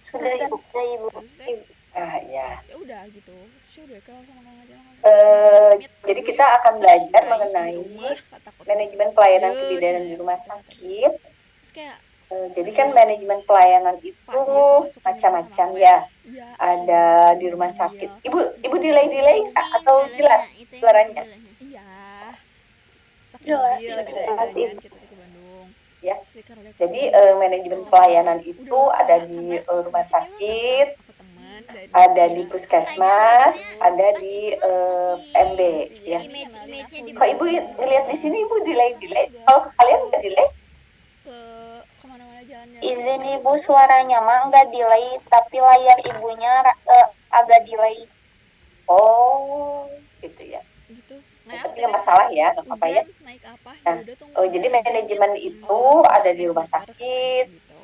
Sudah ibu. Terus teh Ya. ya udah gitu, terus udah kalau sama kang aja mit Jadi aduh kita akan belajar aing di mengenai rumah takut manajemen pelayanan ya kebidanan cina di ya rumah udah teh sakit. terus kayak Jadi kan si manajemen pelayanan itu pas dia masuk ke ruang sama macam-macam aku ya, ya. ya Ada Allah di rumah sakit. dia Ibu dia delay-delay Yang nggak? si Atau jelas belehnya itu yang pakai suaranya? belehnya. iya pakai Jelas mobil ibu. bisa Jelas jalan-jalan ibu kita ke Bandung ya. terus karena aku Jadi curiga manajemen sama pelayanan udah itu ada lupa di karena rumah ini mah kata sakit, aku teman dan ada di dia Kayaknya puskesmas, posisinya gitu ada pas di itu mah masih PMB si ya. dia nih kenalin image-nya aku Kok gitu ibu dibentuk di ngeliat di sana. sini ibu terus sekarang delay-delay? udah Kalau kalian nggak delay? ke kemana-mana jalan-jalan ke Izin ibu Bandung suaranya mah nggak delay, tapi layar ibunya agak delay. Oh, gitu ya. gitu Ya, naik tapi teh nggak masalah ya, nggak apa-apa ya. hujan naik apa ya Nah, udah tunggu hujan jadi aja mit manajemen itu oh ada di naik rumah motor katanya sakit, gitu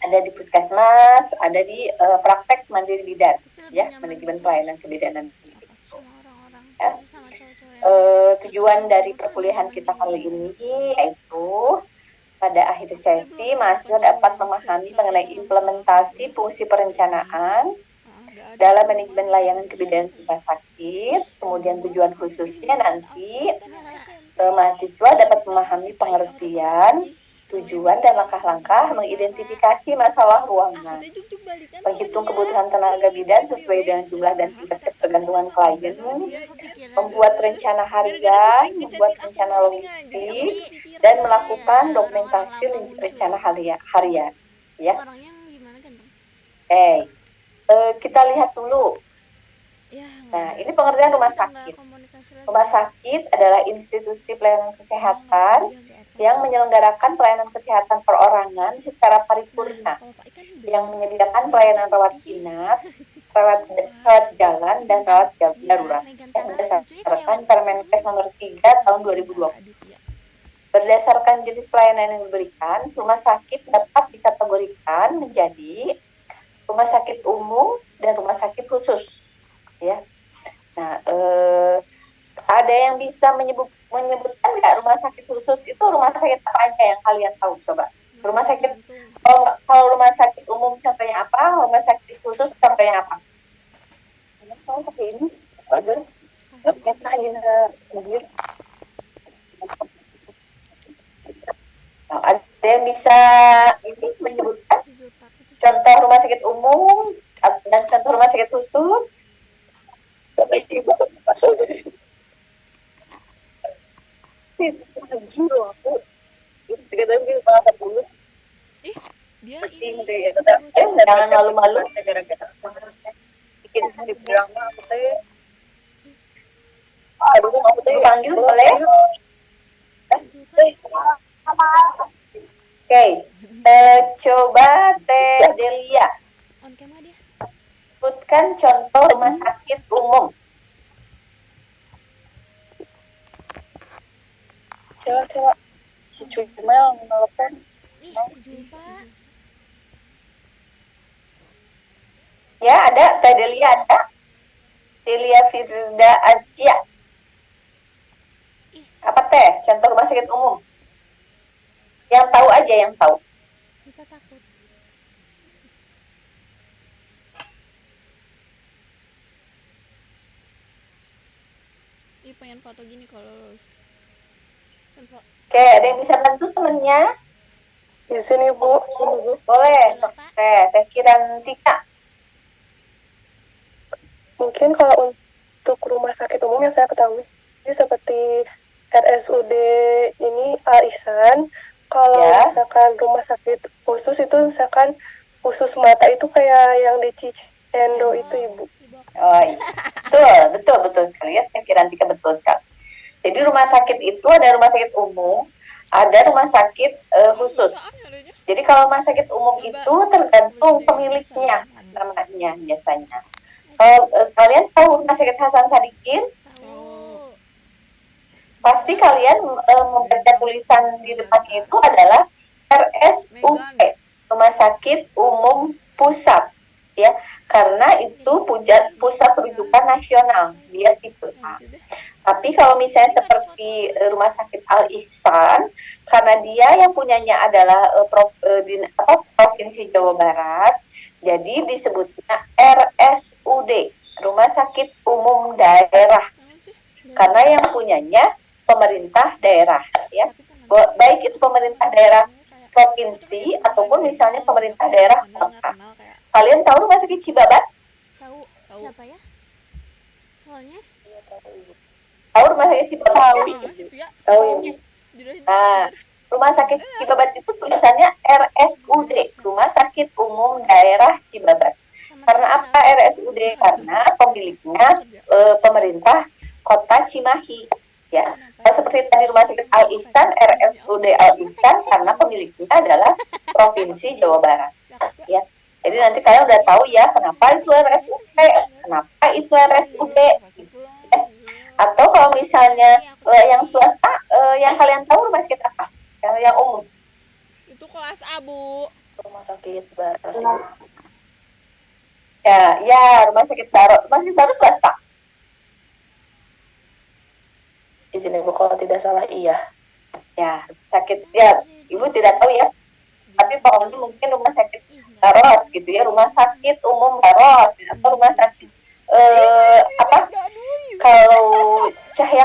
ada di puskesmas, ada di praktek mandiri bidan, Tapi lebih ya, nyaman manajemen gitu pelayanan kebidanan itu. apa sama orang-orang, Ya. maksudnya sama cowok-cowok yang Tujuan dari umur tuh lebih perkuliahan nyaman kita kayak kali gini. ini yaitu pada akhir aku teh belum sesi menemukan mahasiswa dapat jawaban memahami sesra mengenai yang salah di implementasi rumah fungsi sakit ini perencanaan nggak ada dalam tuh manajemen mana layanan gitu kebidanan rumah sakit, kemudian kedua tujuan bingung khususnya banget nanti apa teh yang SMP mahasiswa nggak dapat bisa memahami musik aing otak-otak pengertian, lagi namanya tujuan dan Maria langkah-langkah lagu-lagu Tara mengidentifikasi masalah aku ruangan, teh juk balikan sama menghitung dia kebutuhan tenaga ih bidan sesuai priwet dengan jumlah dan saha tingkat kata ketergantungan kenapa klien, balikan sama dia Udah anjir kepikiran membuat gitu. rencana gara-gara si harian, Aing membuat ngechatin aku rencana mendingan jadi aku logistik, Jadi tuh dan kepikiran ya melakukan orang-orang dokumentasi lama muncul. rencana harian. Itu Ya, orangnya yang gimana ganteng? kita lihat dulu. ya nggak Nah, ada ini pengertian rumah Udah nggak sakit. komunikasi lagi. Rumah sakit adalah institusi pelayanan oh nggak kesehatan dia nggak apa yang menyelenggarakan pelayanan kesehatan perorangan secara nah paripurna, kalau Pak Ikan yang udah menyediakan ini tuh pelayanan rawat iya inap, rawat, sumpah rawat jalan, dan Sebentar, rawat iya darurat Megan yang Tara lucunya kayak berdasarkan webtoon namanya Permenkes siapa? nomor 3 tahun Megantara 2020. Aditya Berdasarkan jenis pelayanan yang diberikan, rumah sakit dapat dikategorikan menjadi rumah sakit umum dan rumah sakit khusus. Ya. Nah, ada yang bisa menyebutkan nggak rumah sakit khusus itu rumah sakit apa aja yang kalian tahu? Coba. Rumah Rumah sakit sakit, jantung. kalau rumah sakit umum contohnya apa? Rumah sakit khusus contohnya apa? Kalau pakai ini, ada. Kita mobil. Nah, ada yang bisa ini menyebutkan Video part itu contoh rumah sakit umum dan contoh rumah sakit khusus? ih dia ini Jangan malu-malu. Panggil boleh? video kan Oke, coba Teh Delia on cam nggak dia? sebutkan contoh rumah sakit umum. Coba si Cumel nelfon. Ih si ih Jumpa. si Ya, ada Teh Delia ada. Delia Firda Azkia. Ih Apa Teh? Contoh rumah sakit umum. Yang tahu aja yang tahu. kita takut. ih pengen foto gini kalau lulus Oke, ada yang bisa bantu temennya? Izin ibu. Boleh, Boleh Pak. Teh Kirantika. Mungkin kalau untuk rumah sakit umum yang saya ketahui seperti RSUD ini Al Ihsan. Kalau Ya. misalkan rumah sakit khusus itu misalkan khusus mata itu kayak yang di Cicendo itu ibu. Oh iya, betul sekali ya, Teh Kirantika betul sekali. Jadi rumah sakit itu ada rumah sakit umum, ada rumah sakit khusus. bisa adanya Jadi kalau rumah sakit umum coba itu tergantung coba pemiliknya ngomong namanya biasanya. Kalau kalian tahu rumah sakit Hasan Sadikin, Tahu. pasti kalian membaca tulisan di depannya itu adalah RSUP, Megan Rumah Sakit Umum Pusat, ya, karena itu pusat rujukan nasional, dia tipe A. gitu deh Tapi kalau misalnya seperti Rumah Sakit Al Ihsan, karena dia yang punyanya adalah Provinsi Jawa Barat, Jadi disebutnya RSUD, Rumah Sakit Umum Daerah, karena yang punyanya pemerintah daerah, ya. Baik itu pemerintah daerah provinsi ataupun misalnya pemerintah daerah kota. Kalian tahu Rumah Sakit Cibabat? Tahu. Siapa ya? Soalnya Tahu Rumah Sakit Cibabat? Tahu. Nah, Rumah Sakit Cibabat itu tulisannya RSUD, Rumah Sakit Umum Daerah Cibabat. Karena apa RSUD? Karena pemiliknya pemerintah Kota Cimahi, ya. Seperti tadi Rumah Sakit Al Ihsan, RSUD Al Ihsan, karena pemiliknya adalah Provinsi Jawa Barat, ya. Jadi nanti kalian udah tahu ya kenapa itu RSUD, kenapa itu RSUD. Ya. Atau kalau misalnya yang swasta, yang kalian tahu rumah sakit apa? Yang umum? Itu kelas A, Bu. Rumah sakit Baros. Ya, Rumah Sakit Baro. Rumah Sakit Baro swasta. Di sini Bu kalau tidak salah iya. Ya, sakit ya. Ibu tidak tahu ya. Tapi pokoknya mungkin Rumah Sakit Baros gitu ya, Rumah Sakit Umum Baros atau Rumah Sakit apa? Kalau Cahaya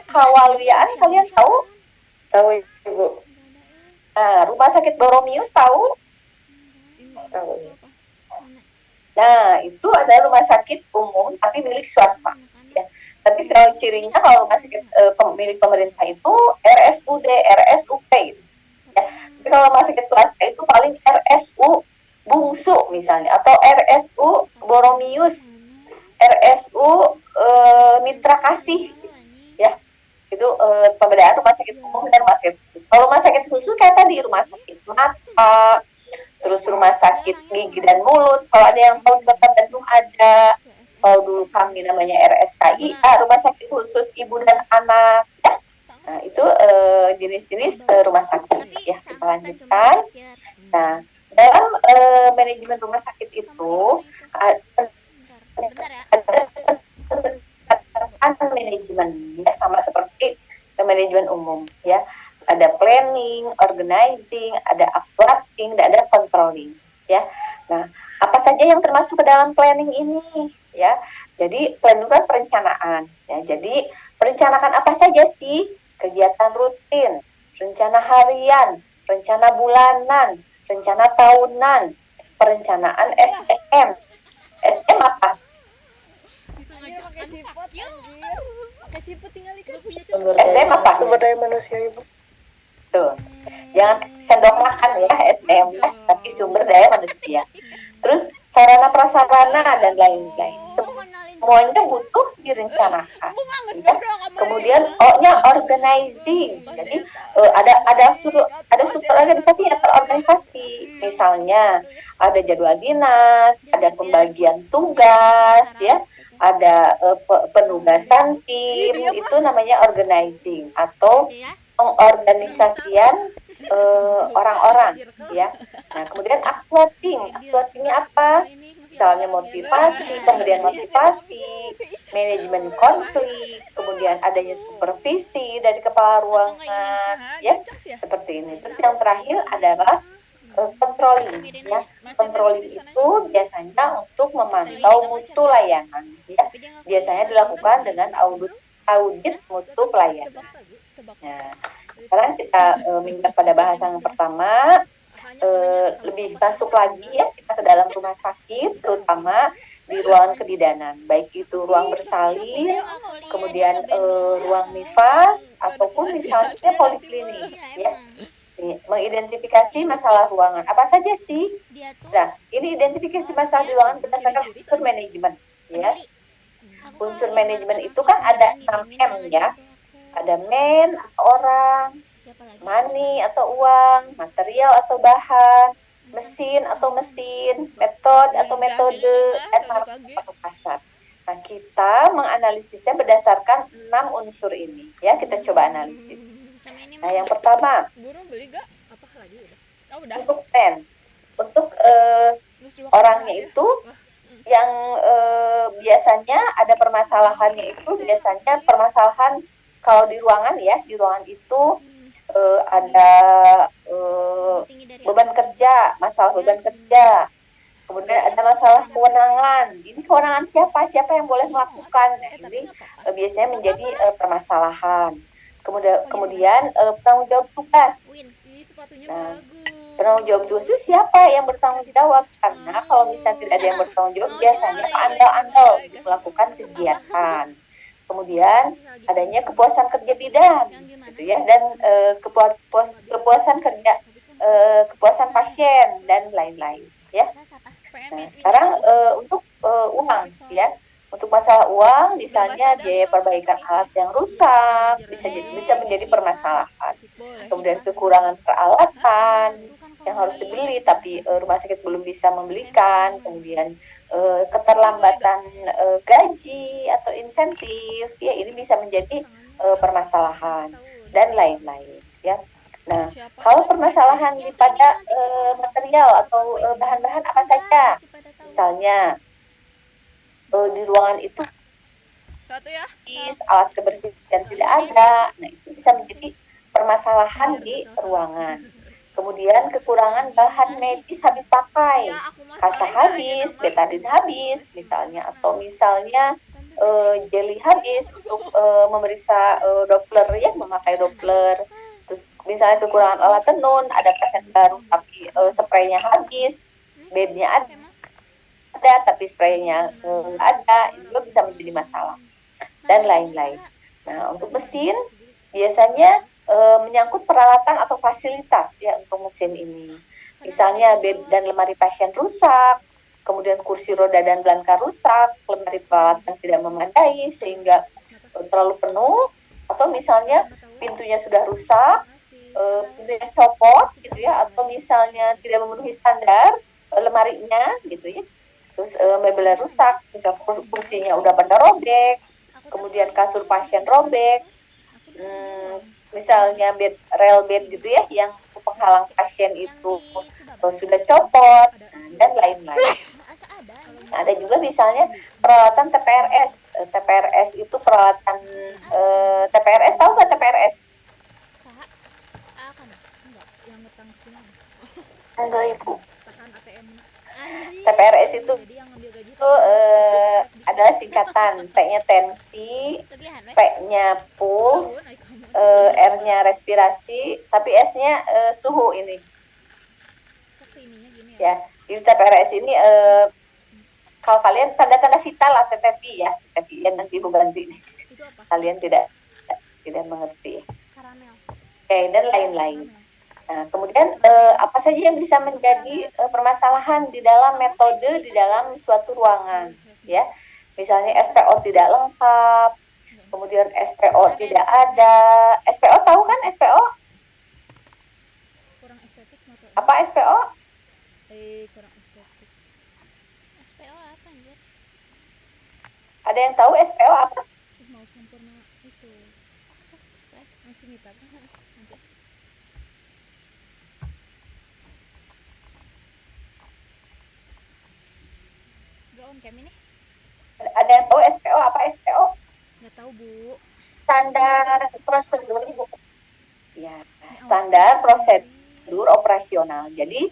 Kawaluyaan kalian tahu? Tahu Ibu. Rumah Sakit Boromius tahu? Tahu. Nah, itu adalah rumah sakit umum tapi milik swasta. Ya. Tapi kalau cirinya kalau rumah sakit milik pemerintah itu RSUD, RSUP gitu. Ya. Tapi kalau rumah sakit swasta itu paling RSU Bungsu misalnya, atau RSU Boromius, RSU Mitra Kasih, ya. Itu pembedaan rumah sakit umum dan rumah sakit khusus. Kalau rumah sakit khusus kayak tadi rumah sakit mata, terus rumah sakit gigi dan mulut. Kalau ada yang tahu di Kota Bandung ada. Kalau dulu kami namanya RSKI, Rumah Sakit Khusus Ibu dan Anak. Ya. Nah, itu jenis-jenis rumah sakit. Ya, kita lanjutkan. Nah, dalam manajemen rumah sakit itu ada manajemen, ya, sama seperti manajemen umum, ya. Ada planning, organizing, ada uploading, dan ada controlling, ya. Nah, apa saja yang termasuk ke dalam planning ini, ya? Jadi planning kan perencanaan, ya. Jadi perencanaan apa saja sih? Kegiatan rutin, rencana harian, rencana bulanan, rencana tahunan, perencanaan SDM. SDM apa? Pakai ciput tinggal ikan. SDM apa? Sumber daya manusia Ibu. Tuh. Jangan sendok makan ya SDM, tapi sumber daya manusia. Terus sarana prasarana dan lain-lain. Semuanya butuh direncanakan. Ya. Kemudian organizing. Jadi ada struktur organisasi yang terorganisasi. Misalnya ada jadwal dinas, ada pembagian tugas, ya, ada penugasan tim. Itu namanya organizing atau pengorganisasian orang-orang, ya. Nah, kemudian uploadingnya apa? Misalnya motivasi, pemberian motivasi, manajemen konflik, kemudian adanya supervisi dari kepala ruangan, ya, seperti ini. Terus yang terakhir adalah controlling, ya. Controlling itu biasanya untuk memantau mutu layanan, ya. Biasanya dilakukan dengan audit mutu pelayanan. Nah, sekarang kita minggat pada bahasan yang pertama, lebih masuk lagi ya kita ke dalam rumah sakit, terutama di ruangan kebidanan, baik itu ruang bersalin, kemudian ruang nifas, ataupun misalnya poliklinik, ya. Mengidentifikasi masalah ruangan apa saja sih? Nah, ini identifikasi masalah di ruangan berdasarkan unsur manajemen, ya. Unsur manajemen itu kan ada 6M, ya. Ada man atau orang, money atau uang, material atau bahan, mesin atau mesin, metode atau metode, dan market atau pasar. Nah, kita menganalisisnya berdasarkan 6 unsur ini, ya. Kita coba analisis. Nah, yang pertama, untuk man, untuk orangnya itu yang biasanya ada permasalahannya itu biasanya permasalahan. Kalau di ruangan ya, di ruangan itu ada beban kerja, masalah beban kerja, Kemudian ada masalah kewenangan. Ini kewenangan siapa? Siapa yang boleh melakukan? Nah, ini biasanya menjadi permasalahan. Kemudian penanggung jawab tugas. Win, ini sepatunya Nah, bagus. penanggung jawab tugas itu siapa yang bertanggung jawab? Karena kalau misalnya tidak ada yang bertanggung jawab, biasanya andal-andal untuk melakukan kegiatan. Kemudian adanya kepuasan kerja bidan, gitu ya, dan kepuasan kerja, kepuasan pasien dan lain-lain, ya. Nah, sekarang untuk uang, ya. Untuk masalah uang, misalnya biaya perbaikan alat yang rusak bisa menjadi permasalahan. Kemudian kekurangan peralatan yang harus dibeli, tapi rumah sakit belum bisa membelikan. Kemudian keterlambatan gaji atau insentif, ya ini bisa menjadi permasalahan dan lain-lain, ya. Nah, kalau permasalahan pada material atau bahan-bahan apa saja, misalnya di ruangan itu alat kebersihan tidak ada, nah itu bisa menjadi permasalahan di ruangan. Kemudian kekurangan bahan medis habis pakai, kasa habis, betadine habis, misalnya, atau misalnya jeli habis untuk memeriksa Doppler, ya, memakai Doppler. Terus misalnya kekurangan alat tenun, ada pasien baru tapi spraynya habis, bednya ada tapi spraynya nggak ada, itu juga bisa menjadi masalah dan lain-lain. Nah, untuk mesin biasanya menyangkut peralatan atau fasilitas, ya, untuk mesin ini. Misalnya bed dan lemari pasien rusak, kemudian kursi roda dan belangka rusak, lemari peralatan tidak memadai sehingga terlalu penuh, atau misalnya pintunya sudah rusak, pintunya copot, gitu ya, atau misalnya tidak memenuhi standar lemarinya, gitu ya. Terus mebelnya rusak, misal kursinya udah pada robek, kemudian kasur pasien robek, misalnya rel bed gitu ya, yang penghalang pasien itu sudah copot, dan lain-lain. Ada juga misalnya peralatan TPRS. TPRS itu peralatan TPRS, tahu nggak TPRS? Enggak, Ibu. TPRS itu adalah singkatan, T-nya tensi, P-nya puls, R-nya respirasi, tapi S-nya suhu ini. Ya, di TPRS ini kalau kalian tanda-tanda vital lah, TTV ya, TTV ya, nanti Ibu ganti. Kalian tidak mengerti. Oke, dan lain-lain. Nah, kemudian apa saja yang bisa menjadi permasalahan di dalam metode di dalam suatu ruangan, ya. Misalnya SPO tidak lengkap, kemudian SPO tidak ada. SPO tahu kan SPO? Apa SPO? SPO apa anjir? Ada yang tahu SPO apa? Mau sempurna itu. Masih minta kan? Ini? Ada yang tahu SPO apa SPO? Nggak tahu, Bu. Standar prosedur, Ibu. Ya, standar prosedur operasional. Jadi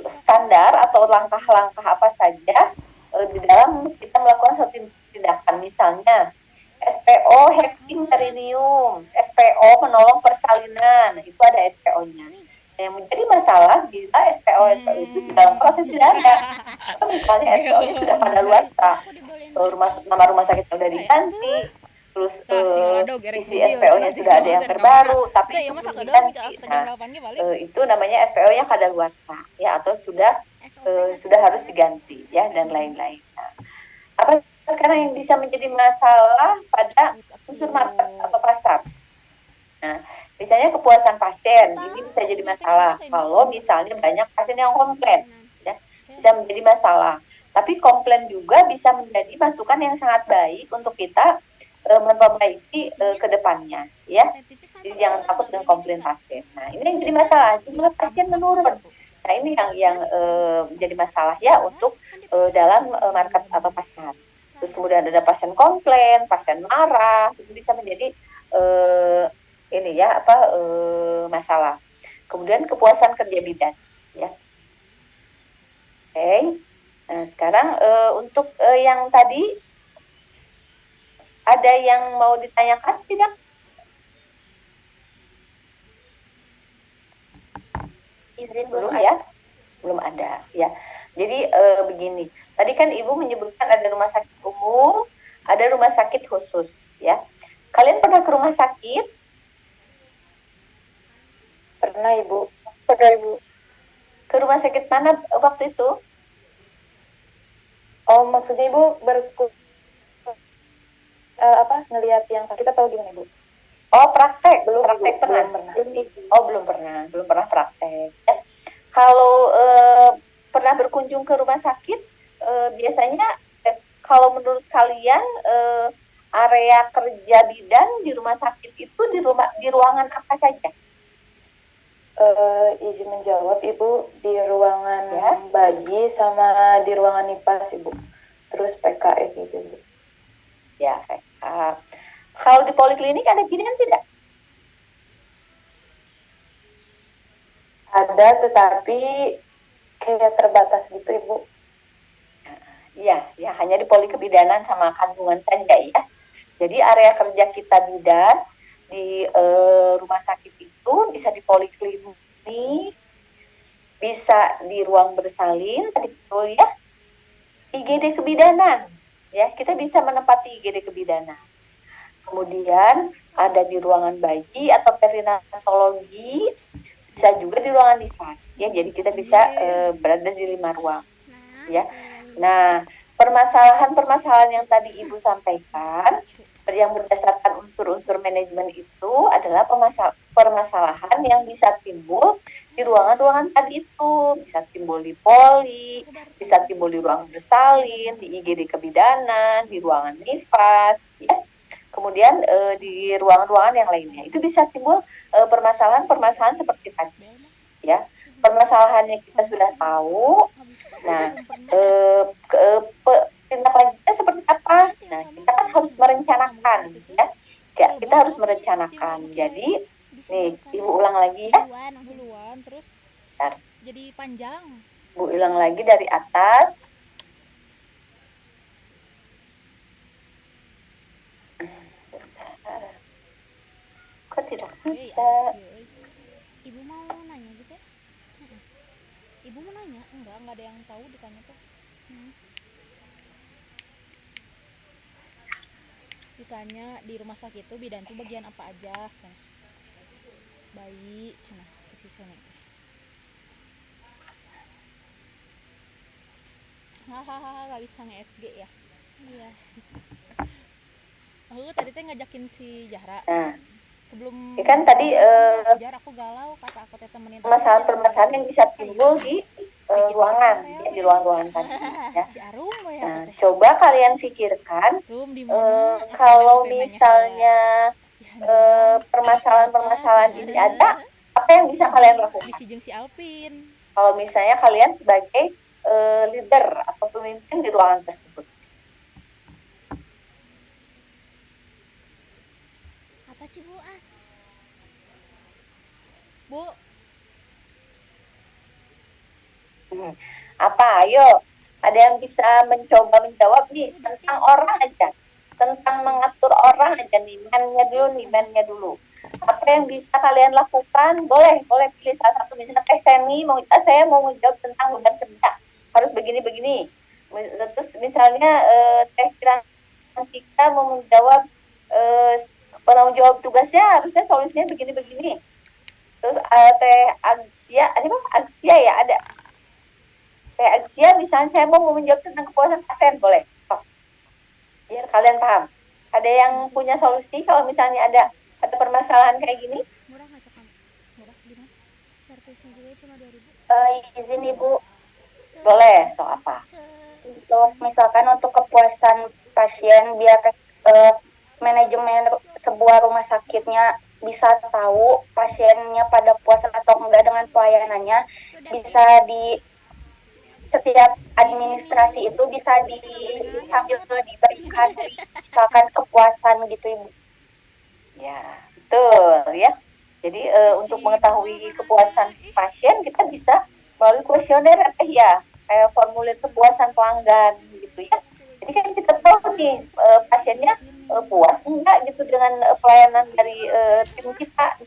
standar atau langkah-langkah apa saja di dalam kita melakukan suatu tindakan, misalnya SPO hacking terinium, SPO menolong persalinan, itu ada SPO-nya. Yang menjadi masalah bila SPO itu dalam proses tidak ada. Atau misalnya SPO-nya sudah kadaluarsa, nama rumah sakitnya sudah diganti, terus isi SPO-nya sudah ada yang terbaru, tapi itu belum diganti. Nah, itu namanya SPO-nya kadaluarsa, ya, atau sudah harus diganti, ya, dan lain-lain. Nah, apa sekarang yang bisa menjadi masalah pada unsur market atau pasar? Nah, misalnya kepuasan pasien, ini bisa jadi masalah kalau misalnya banyak pasien yang komplain, ya, bisa menjadi masalah. Tapi komplain juga bisa menjadi masukan yang sangat baik untuk kita memperbaiki ke depannya, ya. Jadi jangan takut dengan komplain pasien. Nah, ini yang jadi masalah, jumlah pasien menurun. Nah, ini yang menjadi masalah, ya, untuk dalam market atau pasar. Terus kemudian ada pasien komplain, pasien marah, itu bisa menjadi ini, ya, apa masalah. Kemudian kepuasan kerja bidan, ya. Oke. Nah, sekarang untuk yang tadi ada yang mau ditanyakan tidak? Izin Belum belum ya? Belum ada ya. Jadi begini, tadi kan Ibu menyebutkan ada rumah sakit umum, ada rumah sakit khusus ya. Kalian pernah ke rumah sakit? pernah Ibu. Pernah Ibu. Ke rumah sakit mana waktu itu? Oh, maksudnya Ibu ngelihat yang sakit atau gimana Ibu? Oh, praktek. Belum Praktek Ibu, pernah? belum pernah. Oh, belum pernah. Belum pernah praktek. Ya. Kalau pernah berkunjung ke rumah sakit, biasanya kalau menurut kalian area kerja bidan di rumah sakit itu di ruangan apa saja? Izin menjawab Ibu, di ruangan Ya. bayi sama di ruangan NIPAS Ibu. Terus PKE gitu Ibu. Ya, kalau di poliklinik ada bidan tidak? Ada tetapi kayak terbatas gitu Ibu. Iya, ya hanya di polikebidanan sama kandungan saja ya. Jadi area kerja kita bidan di rumah sakit itu bisa di poliklinik, bisa di ruang bersalin, tadi betul ya. IGD kebidanan, ya kita bisa menempati IGD kebidanan. Kemudian ada di ruangan bayi atau perinatologi, bisa juga di ruangan nifas ya. Jadi kita bisa berada di 5 ruang ya. Nah, permasalahan-permasalahan yang tadi Ibu sampaikan yang berdasarkan unsur-unsur manajemen itu adalah permasalahan yang bisa timbul di ruangan-ruangan tadi itu, bisa timbul di poli, bisa timbul di ruang bersalin, di IGD kebidanan, di ruangan nifas ya. Kemudian di ruangan-ruangan yang lainnya itu bisa timbul permasalahan-permasalahan seperti tadi ya. Permasalahannya kita sudah tahu. Nah, tindak lanjutnya seperti apa? Nah, kita kan harus merencanakan ya. Kita harus merencanakan. Jadi, nih, Ibu ulang lagi ya. Duluan terus Bentar. jadi panjang. Ibu ulang lagi dari atas. Kok tidak bisa? Ibu mau nanya gitu ya? Ibu mau nanya? Enggak ada yang tahu ditanya tuh. Ditanya di rumah sakit tuh bidan tuh bagian apa aja? Cenah. Bayi, cenah. Kecil sana. Hahaha, gak bisa nge-SG ya? Iya. Aku tadi teh ngajakin si Jahra. Nah, sebelum ya kan tadi Jar aku galau, kata aku teh temenin permasalahan-permasalahan yang bisa timbul di ruangan ya, di ruang-ruangan tadi ya. si Arum ya Nah, coba kalian pikirkan Rum di mana? kalau misalnya permasalahan-permasalahan ini ada, apa yang bisa kalian lakukan? Bisi jeung si Alvin. Kalau misalnya kalian sebagai leader atau pemimpin di ruangan tersebut. Apa sih Bu? Bu. Apa? Ayo, ada yang bisa mencoba menjawab nih tentang orang aja, tentang mengatur orang aja nih, mannya dulu. Apa yang bisa kalian lakukan? Boleh pilih salah satu. Misalnya Teh Seni saya mau menjawab tentang beban kerja, harus begini. Terus misalnya Teh kita mau menjawab penanggung jawab tugasnya harusnya solusinya begini. Terus Teh Agsia ya ada. Teh Agsia misalnya saya mau menjawab tentang kepuasan pasien, boleh. So. Biar kalian paham. Ada yang punya solusi kalau misalnya ada permasalahan kayak gini? Murah nggak cek? Murah gimana? Servisnya juga cuma 2.000. Izin Ibu. Boleh, so apa? Untuk misalkan untuk kepuasan pasien biar manajemen sebuah rumah sakitnya bisa tahu pasiennya pada puas atau enggak dengan pelayanannya, bisa di setiap administrasi itu bisa sambil diberikan misalkan kepuasan gitu Ibu. Ya, betul ya. Jadi untuk mengetahui kepuasan pasien kita bisa melalui kuesioner ya. kayak formulir kepuasan pelanggan gitu ya. Jadi kan kita tahu nih pasiennya puas enggak gitu dengan pelayanan dari tim kita.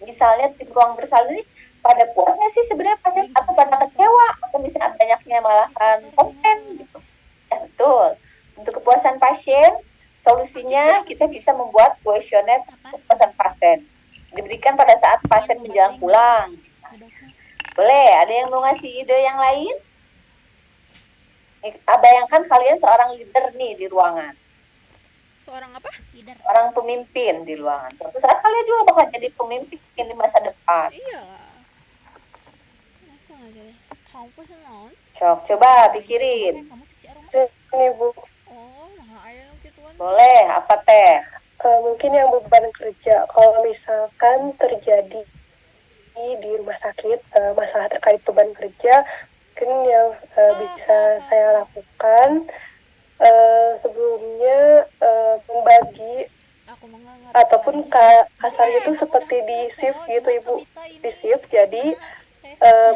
Misalnya tim ruang bersalin ini pada puasnya sih sebenarnya pasien atau pada kecewa atau misalnya banyaknya malahan komplain gitu. Ya betul. Untuk kepuasan pasien, solusinya kita bisa membuat kuesioner kepuasan pasien. Diberikan pada saat pasien menjelang pulang. Boleh, ada yang mau ngasih ide yang lain? Bayangkan kalian seorang leader nih di ruangan. Seorang apa? Orang pemimpin di ruangan. Suatu saat kalian juga bakal jadi pemimpin di masa depan. Iyalah. Masa nggak jadi? Kamu pesen naon? Coba pikirin. Sini Bu, Oh, nah ayah gituan. Boleh, apa teh? mungkin yang beban kerja. Kalau misalkan terjadi di rumah sakit masalah terkait beban kerja, mungkin yang bisa saya lakukan sebelumnya membagi Aku mah nggak ngerti ataupun lagi. kasarnya itu seperti di shift gitu Ibu, di shift. Jadi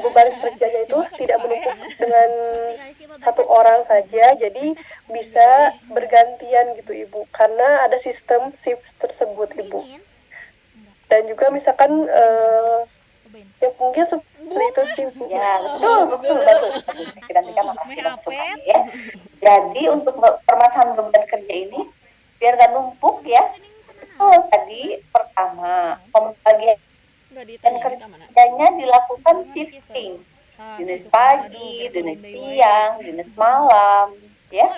beban kerjanya itu tidak menumpuk dengan satu orang saja, jadi bisa bergantian gitu Ibu, karena ada sistem shift tersebut Ibu. Dan juga misalkan yang mungkin seperti itu sih Bu. Ya, betul. Dan kita makasih masukannya ya. Jadi untuk permasalahan beban kerja ini biar gak numpuk ya. Betul, tadi pertama pembagian Nggak ditanya mana? kerjanya dilakukan shifting. Dinas pagi, dinas siang, dinas malam, ya.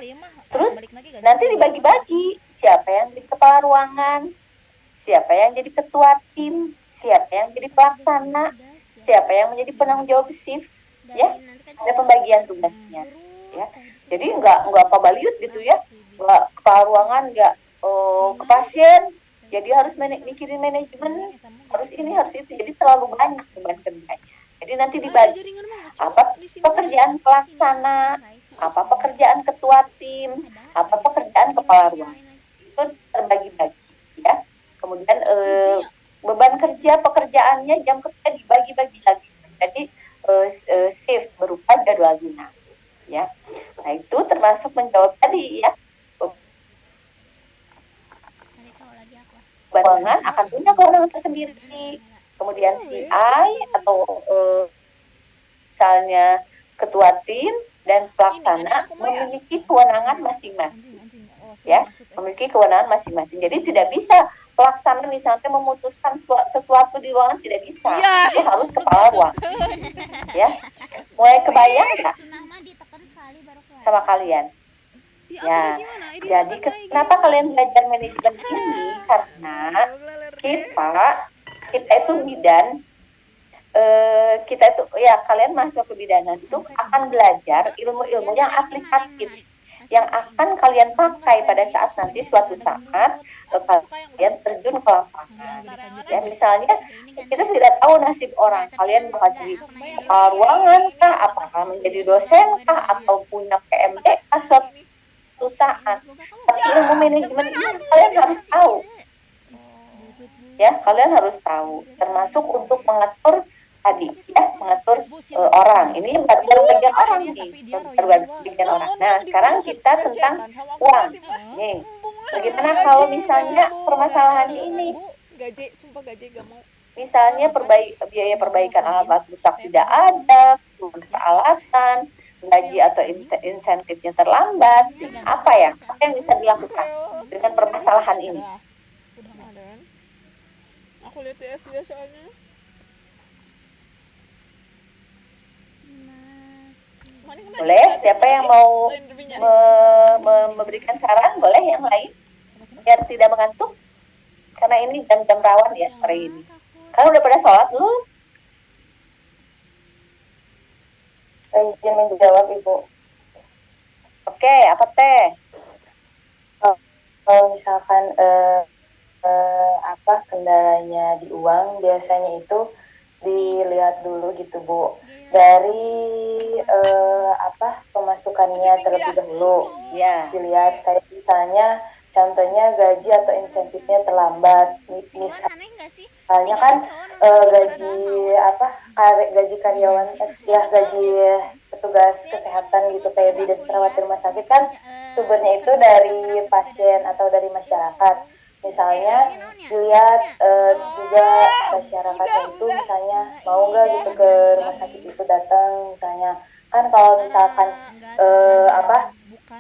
Terus nanti dibagi-bagi siapa yang jadi kepala ruangan, siapa yang jadi ketua tim, siapa yang jadi pelaksana, siapa yang menjadi penanggung jawab shift, ya. Ada pembagian tugasnya, ya. Jadi nggak pabaliut gitu ya, nggak kepala ruangan nggak ke pasien, jadi harus mikirin manajemen, harus ini harus itu, jadi terlalu banyak beban kerjanya. Jadi nanti dibagi apa pekerjaan pelaksana, apa pekerjaan ketua tim, apa pekerjaan kepala ruangan, itu terbagi-bagi ya. Kemudian beban kerja pekerjaannya jam kerja dibagi-bagi lagi, jadi shift berupa jadwal dinas ya. Nah itu termasuk menjawab tadi ya, keuangan akan punya kewenangan tersendiri. Kemudian CI atau misalnya ketua tim dan pelaksana memiliki kewenangan masing-masing. Ya, memiliki kewenangan masing-masing. Jadi tidak bisa pelaksana misalnya memutuskan sesuatu di ruangan, tidak bisa. Itu harus kepala ruangan. Ya, mulai kebayang nggak sama kalian? Ya, jadi kenapa kalian belajar manajemen ini? Karena kita itu bidan, kita itu ya kalian masuk ke bidanan itu akan belajar ilmu-ilmu yang aplikatif yang akan kalian pakai pada saat nanti suatu saat kalian terjun ke lapangan. Ya misalnya kita tidak tahu nasib orang, kalian bakal jadi kepala ruangan kah, apakah menjadi dosen kah, atau punya PMD kah suatu saat. Tapi ilmu manajemen ini kalian harus tahu. Ya, kalian harus tahu, termasuk untuk mengatur tadi ya, mengatur orang. Ini baru bagian orang nih, baru bagian orang. Nah, sekarang kita tentang uang. Nih, bagaimana kalau misalnya permasalahannya ini? Gaji gak mau. Misalnya biaya perbaikan alat rusak tidak ada, peralatan, gaji atau insentifnya terlambat. Apa ya? Apa yang bisa dilakukan dengan permasalahan ini? Aku lihat di SD soalnya. Boleh, siapa yang mau memberikan saran? Boleh yang lain? Biar tidak mengantuk. Karena ini jam-jam rawan ya sore ini. Kan udah pada sholat belum? Izin menjawab Ibu. Oke, apa teh? Kalau misalkan apa kendalanya di uang, biasanya itu dilihat dulu gitu Bu, dari apa pemasukannya terlebih dahulu. Ya. Dilihat kayak misalnya contohnya gaji atau insentifnya terlambat. Hewan aneh nggak sih? Misalnya kan gaji karyawan, gaji petugas kesehatan gitu kayak bidan perawat di rumah sakit kan sumbernya itu dari pasien atau dari masyarakat. Misalnya dilihat juga masyarakatnya itu misalnya mau nggak gitu ke rumah sakit itu datang, misalnya kan kalau misalkan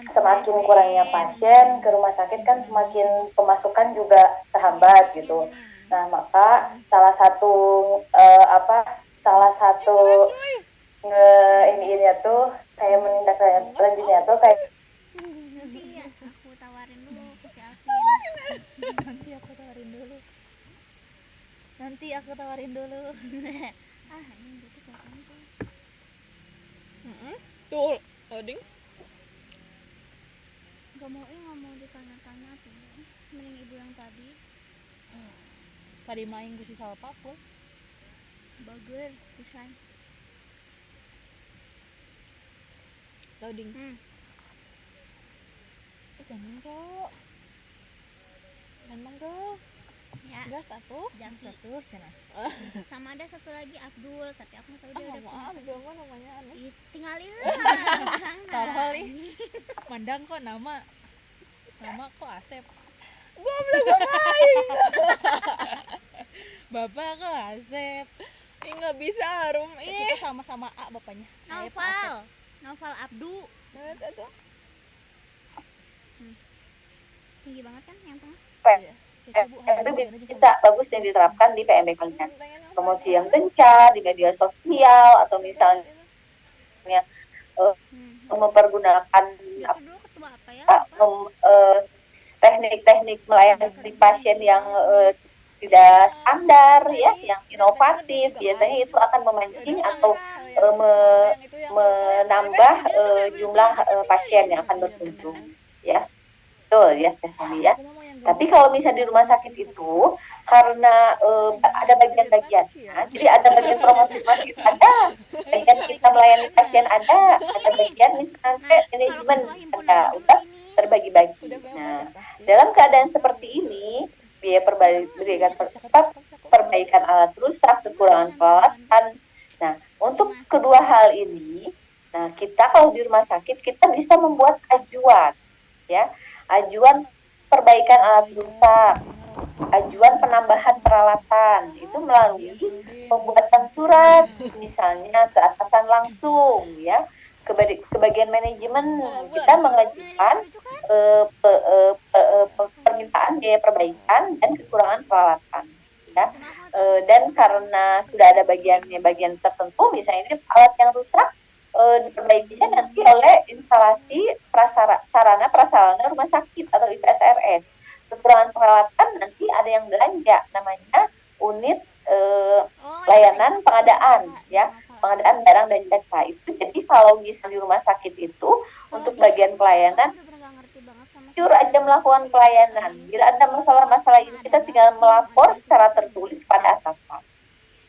semakin kurangnya pasien ke rumah sakit kan semakin pemasukan juga terhambat gitu. Nah, maka salah satu ini tuh kayak menindaklanjutnya tuh kayak Nanti aku tawarin dulu ke si Alvin. Nanti aku tawarin dulu. Ini gitu kan tuh. Tuh, loading. Nggak mau ditanya-tanya tuh. Mending ibu yang tadi. Tadi main gue si salpapul. Bagus, pisan. Loading. Memang kok. Ya. Gas satu. Jamsi. Satu cenah. Sama ada satu lagi Abdul, tapi aku nggak tahu dia udah Ngomong Abdul mah namanya aneh. tinggalin. Tolol nih. Mandang kok nama kok Asep. Bapak kok Asep. Nggak bisa Arum Kita sama-sama A bapaknya. Aep, Asep. Novel Abdu. Tinggi banget kan yang tengah? itu bisa bagus dan diterapkan di PMB kalian. Promosi yang gencar di media sosial atau misalnya mempergunakan Itu dulu ketua apa ya? teknik-teknik melayani pasien yang tidak standar ya, yang inovatif, biasanya itu akan memancing atau menambah jumlah pasien yang akan berkunjung ya. Betul ya Kesami ya. Tapi kalau misalnya di rumah sakit itu karena ada bagian-bagiannya, jadi ada bagian promosi pasien ada, bagian kita melayani pasien ada bagian misalnya manajemen ada, udah terbagi-bagi. Nah, dalam keadaan seperti ini, biaya perbaikan alat rusak, kekurangan peralatan. Nah, untuk kedua hal ini, nah kita kalau di rumah sakit kita bisa membuat ajuan ya. Ajuan perbaikan alat rusak, ajuan penambahan peralatan itu melalui pembuatan surat misalnya ke atasan langsung ya, ke bagian manajemen kita mengajukan permintaan biaya perbaikan dan kekurangan peralatan ya. Dan karena sudah ada bagian tertentu misalnya ini alat yang rusak diperbaikinya nanti oleh instalasi sarana prasarana rumah sakit atau IPSRS. Kekurangan peralatan nanti ada yang belanja namanya unit layanan pengadaan ya, pengadaan barang dan jasa itu. Jadi kalau misalnya di rumah sakit itu untuk bagian pelayanan pure aja melakukan pelayanan. Bila ada masalah-masalah ini kita tinggal melapor secara tertulis pada atasan.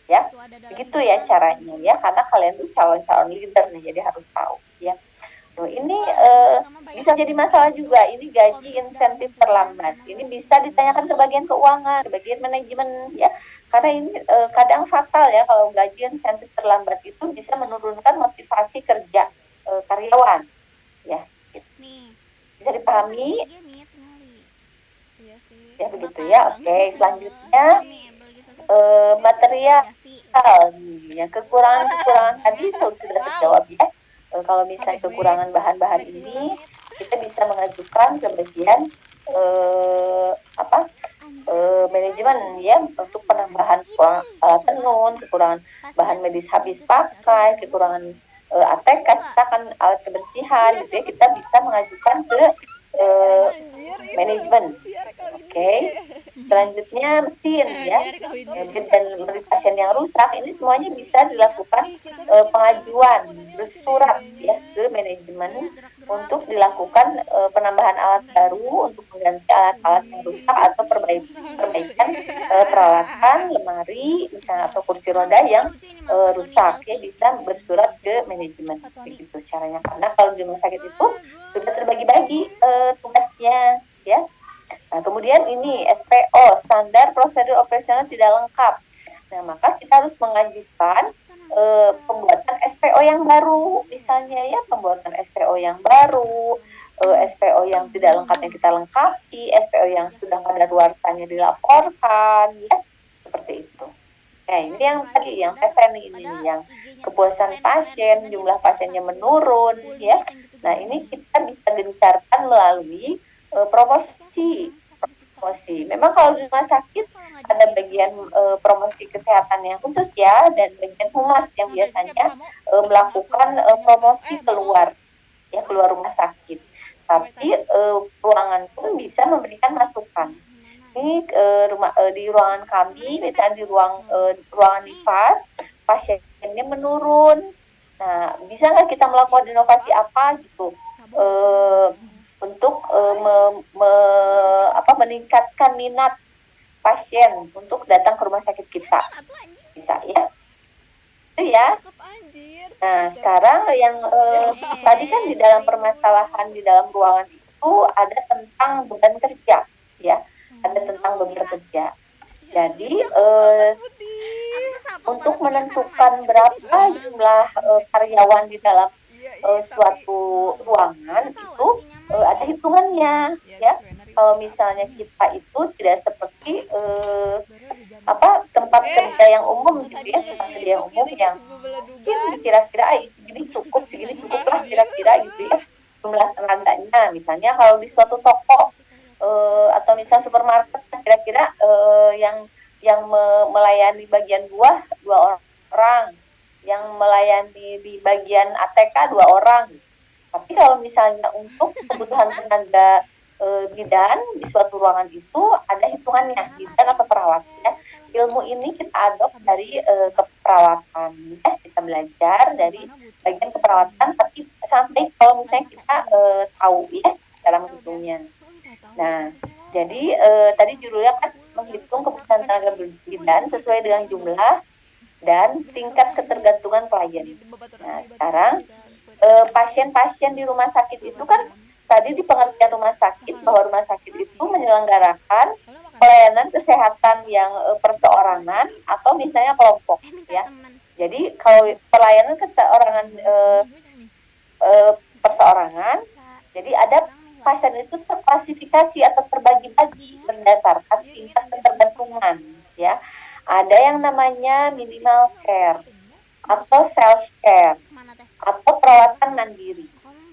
Ya, begitu ya caranya ya, karena kalian tuh calon-calon leader nih, jadi harus tahu ya. Loh, ini bisa jadi masalah juga, ini gaji insentif terlambat. Ini bisa ditanyakan ke bagian keuangan, ke bagian manajemen ya, karena ini kadang fatal ya kalau gaji insentif terlambat itu bisa menurunkan motivasi kerja karyawan ya. Bisa dipahami? Ya begitu ya. Oke, selanjutnya material yang kekurangan tadi sudah terjawab ya. Kalau misalnya kekurangan bahan-bahan ini kita bisa mengajukan ke bagian manajemen ya untuk penambahan tenun, kekurangan bahan medis habis pakai, kekurangan ATK, cetakan alat kebersihan gitu ya, kita bisa mengajukan ke manajemen. Oke. Selanjutnya mesin ya, dan pasien yang rusak ini semuanya bisa dilakukan pengajuan bersurat ya ke manajemen untuk dilakukan penambahan alat baru untuk mengganti alat-alat yang rusak atau perbaikan peralatan lemari misalnya atau kursi roda yang rusak ya, bisa bersurat ke manajemen. Begitu caranya, karena kalau di rumah sakit itu sudah terbagi-bagi tugasnya ya. Nah, kemudian ini SPO, standar prosedur operasional tidak lengkap. Nah, maka kita harus mengajukan pembuatan SPO yang baru, misalnya ya pembuatan SPO yang baru, SPO yang tidak lengkap yang kita lengkapi, SPO yang sudah kadaluarsanya dilaporkan, ya seperti itu. Nah, ini yang tadi yang PSN ini yang kepuasan pasien, jumlah pasiennya menurun, ya. Nah, ini kita bisa gencarkan melalui promosi. Memang kalau di rumah sakit ada bagian promosi kesehatan yang khusus ya, dan bagian humas yang biasanya melakukan promosi keluar rumah sakit. Tapi ruangan pun bisa memberikan masukan. Ini di ruangan kami, misalnya di ruangan nifas, pasiennya menurun. Nah, bisa nggak kita melakukan inovasi apa gitu untuk meningkatkan minat pasien untuk datang ke rumah sakit kita? Bisa ya? Itu ya. Nah, sekarang yang tadi kan di dalam permasalahan di dalam ruangan itu ada tentang beban kerja, ya. Ada tentang beban kerja. Jadi untuk menentukan berapa jumlah karyawan di dalam suatu ruangan itu ada hitungannya, ya. Kalau misalnya kita itu tidak seperti tempat kerja yang umum gitu ya, tempat kerja yang umum yang mungkin kira-kira segini cukup lah kira-kira gitu ya jumlah tenaganya. Misalnya kalau di suatu toko atau misalnya supermarket kira-kira yang melayani bagian buah 2 orang, yang melayani di bagian ATK 2 orang. Tapi kalau misalnya untuk kebutuhan tenaga bidan di suatu ruangan itu ada hitungannya, bidan atau perawat ya. Ilmu ini kita adopt dari keperawatan ya, kita belajar dari bagian keperawatan, tapi sampai kalau misalnya kita tahu ya cara menghitungnya. Nah, jadi tadi judulnya kan menghitung kebutuhan tenaga bidan sesuai dengan jumlah dan tingkat ketergantungan klien. Nah, sekarang pasien-pasien di rumah sakit itu kan tadi di pengertian rumah sakit bahwa rumah sakit itu menyelenggarakan pelayanan kesehatan yang perseorangan atau misalnya kelompok ya. Jadi kalau pelayanan keseorangan perseorangan, jadi ada pasien itu terklasifikasi atau terbagi-bagi berdasarkan tingkat ketergantungan ya. Ada yang namanya minimal care atau self care atau perawatan mandiri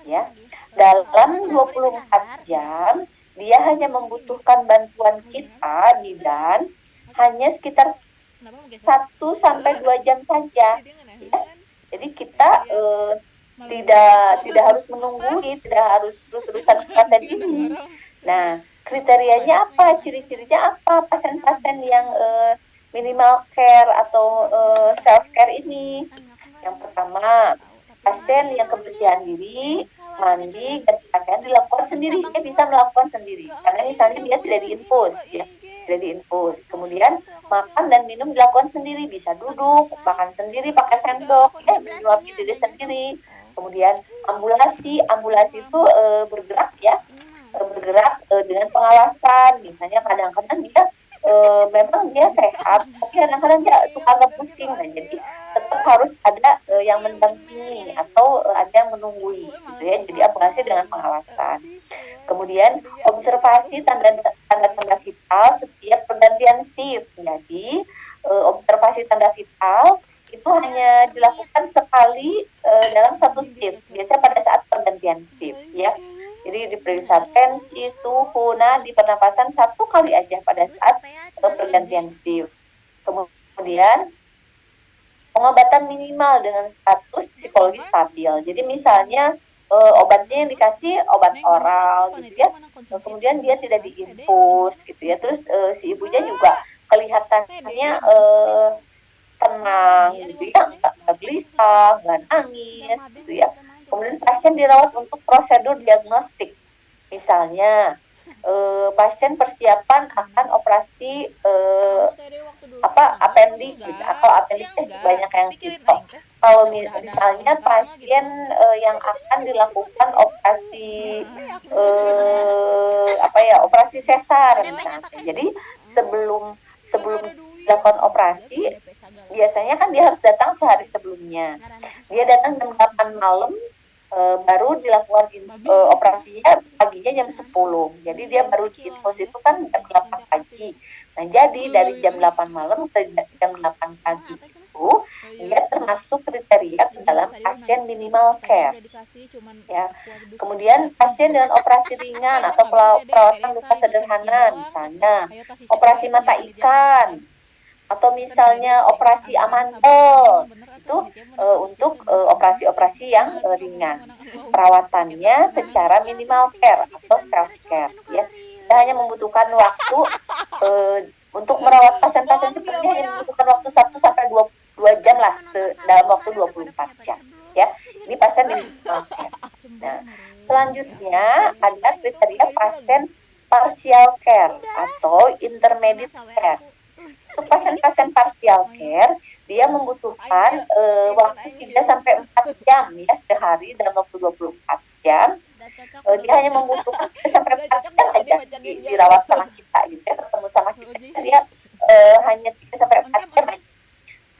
ya. Dalam 24 jam dia hanya membutuhkan bantuan kita bidan hanya sekitar 1 sampai 2 jam saja ya. Jadi kita tidak harus menunggui, tidak harus terus-terusan pasien ini. Nah, kriterianya apa? Ciri-cirinya apa pasien-pasien yang minimal care atau self care ini? Yang pertama, pasien yang kebersihan diri, mandi, ganti pakaian dilakukan sendiri. Dia bisa melakukan sendiri. Karena misalnya dia tidak diinfus, ya, tidak diinfus. Kemudian makan dan minum dilakukan sendiri, bisa duduk, makan sendiri pakai sendok, ya, menyuapi diri sendiri. Kemudian ambulasi itu bergerak ya, bergerak dengan pengawasan. Misalnya kadang-kadang dia memang dia sehat, tapi kadang-kadang dia suka agak pusing. Nah, jadi tetap harus ada yang mendampingi atau ada yang menunggui gitu ya. Jadi ambulasi dengan pengawasan. Kemudian observasi tanda-tanda vital setiap pergantian shift. Jadi observasi tanda vital itu hanya dilakukan sekali dalam satu shift, biasanya pada saat pergantian shift ya. Jadi diperiksa tensi, suhu, nadi, pernapasan 1 kali aja pada saat pergantian shift. Kemudian pengobatan minimal dengan status psikologi stabil. Jadi misalnya obatnya yang dikasih obat oral gitu ya. Kemudian dia tidak diinfus gitu ya. Terus si ibunya juga kelihatannya tenang gitu ya, nggak gelisah, nggak nangis gitu ya. Kemudian pasien dirawat untuk prosedur diagnostik, misalnya pasien persiapan akan operasi appendix atau appendix banyak yang sitok. Kalau misalnya pasien yang akan dilakukan operasi operasi sesar misalnya. Jadi sebelum dilakukan operasi, biasanya kan dia harus datang sehari sebelumnya. Dia datang jam 8 malam, baru dilakukan operasinya paginya jam 10. Jadi dia baru infus itu kan jam 8 pagi. Nah, jadi dari jam 8 malam ke jam 8 pagi itu dia termasuk kriteria ke dalam pasien minimal care. Ya. Kemudian pasien dengan operasi ringan atau perawatan luka sederhana, misalnya operasi mata ikan atau misalnya operasi amandel, itu untuk operasi-operasi yang ringan. Perawatannya secara minimal care atau self care, ya. Kita hanya membutuhkan waktu untuk merawat pasien-pasien seperti ini hanya membutuhkan waktu 1 sampai 2 jam lah dalam waktu 24 jam, ya. Ini pasien minimal care. Nah, selanjutnya ada kriteria pasien partial care atau intermediate care. Untuk pasien-pasien partial care, dia membutuhkan waktu 3 sampai 4 jam ya sehari dalam waktu 24 jam. Dia hanya membutuhkan 3 sampai 4 jam aja dirawat sama kita gitu ya, ketemu sama kita. Dia hanya 3 sampai 4 jam aja.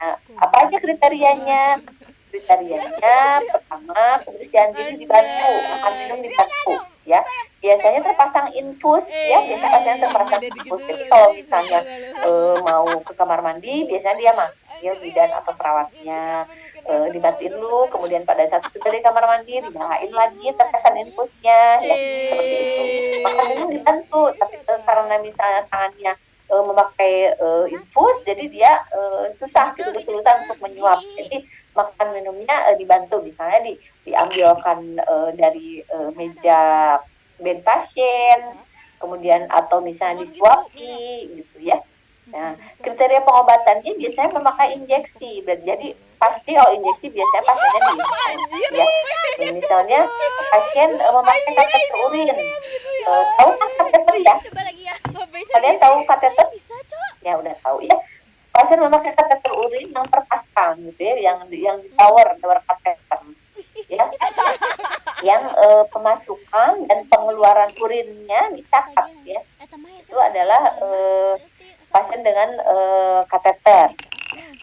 Nah, apa aja kriterianya? Kriterianya pertama, kebersihan diri dibantu, makan minum dibantu, ya. Biasanya terpasang infus, ya. Biasanya pasien terpasang infus. Jadi kalau misalnya mau ke kamar mandi, biasanya dia manggil bidan atau perawatnya, dimatiin dulu. Kemudian pada saat sudah di kamar mandi, dinyalain lagi terpasang infusnya, ya. Seperti itu. Makan minum dibantu, tapi karena misalnya tangannya memakai infus, jadi dia susah gitu kesulitan untuk menyuap. Jadi makan minumnya dibantu, misalnya diambilkan dari meja bed pasien, kemudian atau misalnya disuapi gitu ya. Nah, kriteria pengobatannya biasanya memakai injeksi. Jadi pasti kalau injeksi biasanya pasiennya diinfus ya. Dan misalnya pasien memakai kateter urin. Tahu kan kateter ya? Kalian tahu kateter? Ya udah tahu ya. Pasien memakai kateter urin yang terpasang gitu ya, yang di tower kateter ya, yang pemasukan dan pengeluaran urinnya dicatat ya. Itu adalah pasien dengan kateter.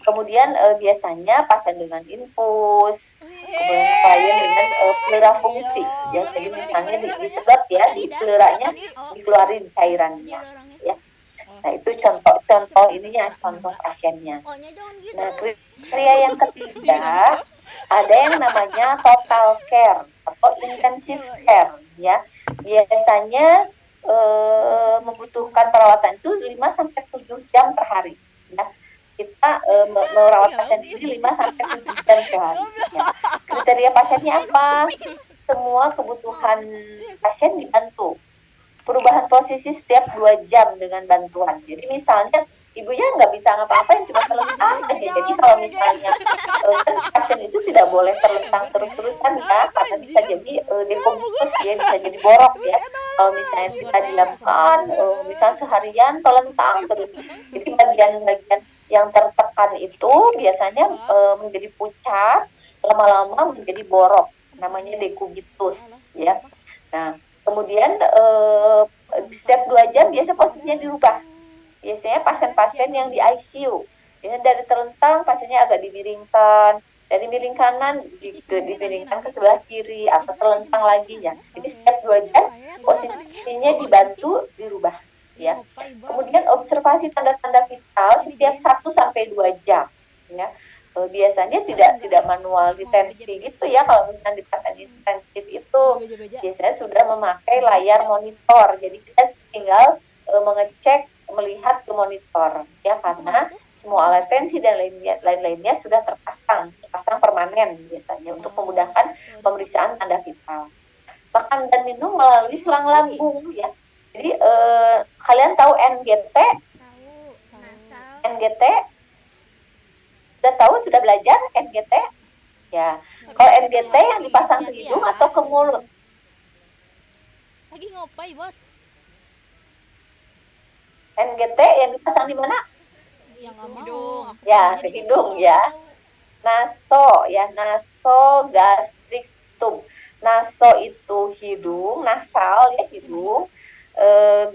Kemudian biasanya pasien dengan infus, kemudian pasien dengan pleura fungsi ya, jadi misalnya disedot ya, di pleuranya dikeluarin cairannya ya. Nah, itu contoh ininya, contoh pasiennya. Nah, kriteria yang ketiga ada yang namanya total care atau intensive care ya. Biasanya membutuhkan perawatan itu 5 sampai 7 jam per hari ya. Kita merawat pasien ini 5 sampai 7 jam sehari ya. Kriteria pasiennya apa? Semua kebutuhan pasien dibantu. Perubahan posisi setiap 2 jam dengan bantuan. Jadi misalnya ibunya nggak bisa ngapa-ngapain, cuma terlentang aja. Jadi kalau misalnya pasien itu tidak boleh terlentang terus-terusan ya, karena bisa jadi dekompusus ya, bisa jadi borok ya. Kalau misalnya kita diamkan, misalnya seharian terlentang terus. Jadi bagian-bagian yang tertekan itu biasanya menjadi pucat, lama-lama menjadi borok. Namanya dekubitus ya. Nah, kemudian setiap 2 jam biasanya posisinya dirubah. Biasanya pasien-pasien yang di ICU, biasanya dari terlentang pasiennya agak dimiringkan, dari miring kanan dimiringkan ke sebelah kiri atau terlentang lagi ya. Jadi setiap 2 jam posisinya dibantu dirubah ya. Kemudian observasi tanda-tanda vital setiap 1 sampai 2 jam ya. Biasanya tidak manual detensi gitu ya. Kalau misalnya di pasien intensif itu biasanya sudah memakai layar monitor, jadi kita tinggal mengecek, melihat ke monitor ya, karena semua alat tensi dan lain-lainnya sudah terpasang permanen biasanya untuk memudahkan pemeriksaan tanda vital. Makan dan minum melalui selang lambung ya. Jadi kalian tahu NGT? NGT sudah tahu, sudah belajar NGT? Ya. Kalau NGT yang dipasang ke hidung atau ke mulut? Lagi ngopai, Bos? NGT yang dipasang di mana? Yang hidung. Ya, ke hidung ya. Naso ya, nasogastric tube. naso itu hidung, nasal ya hidung,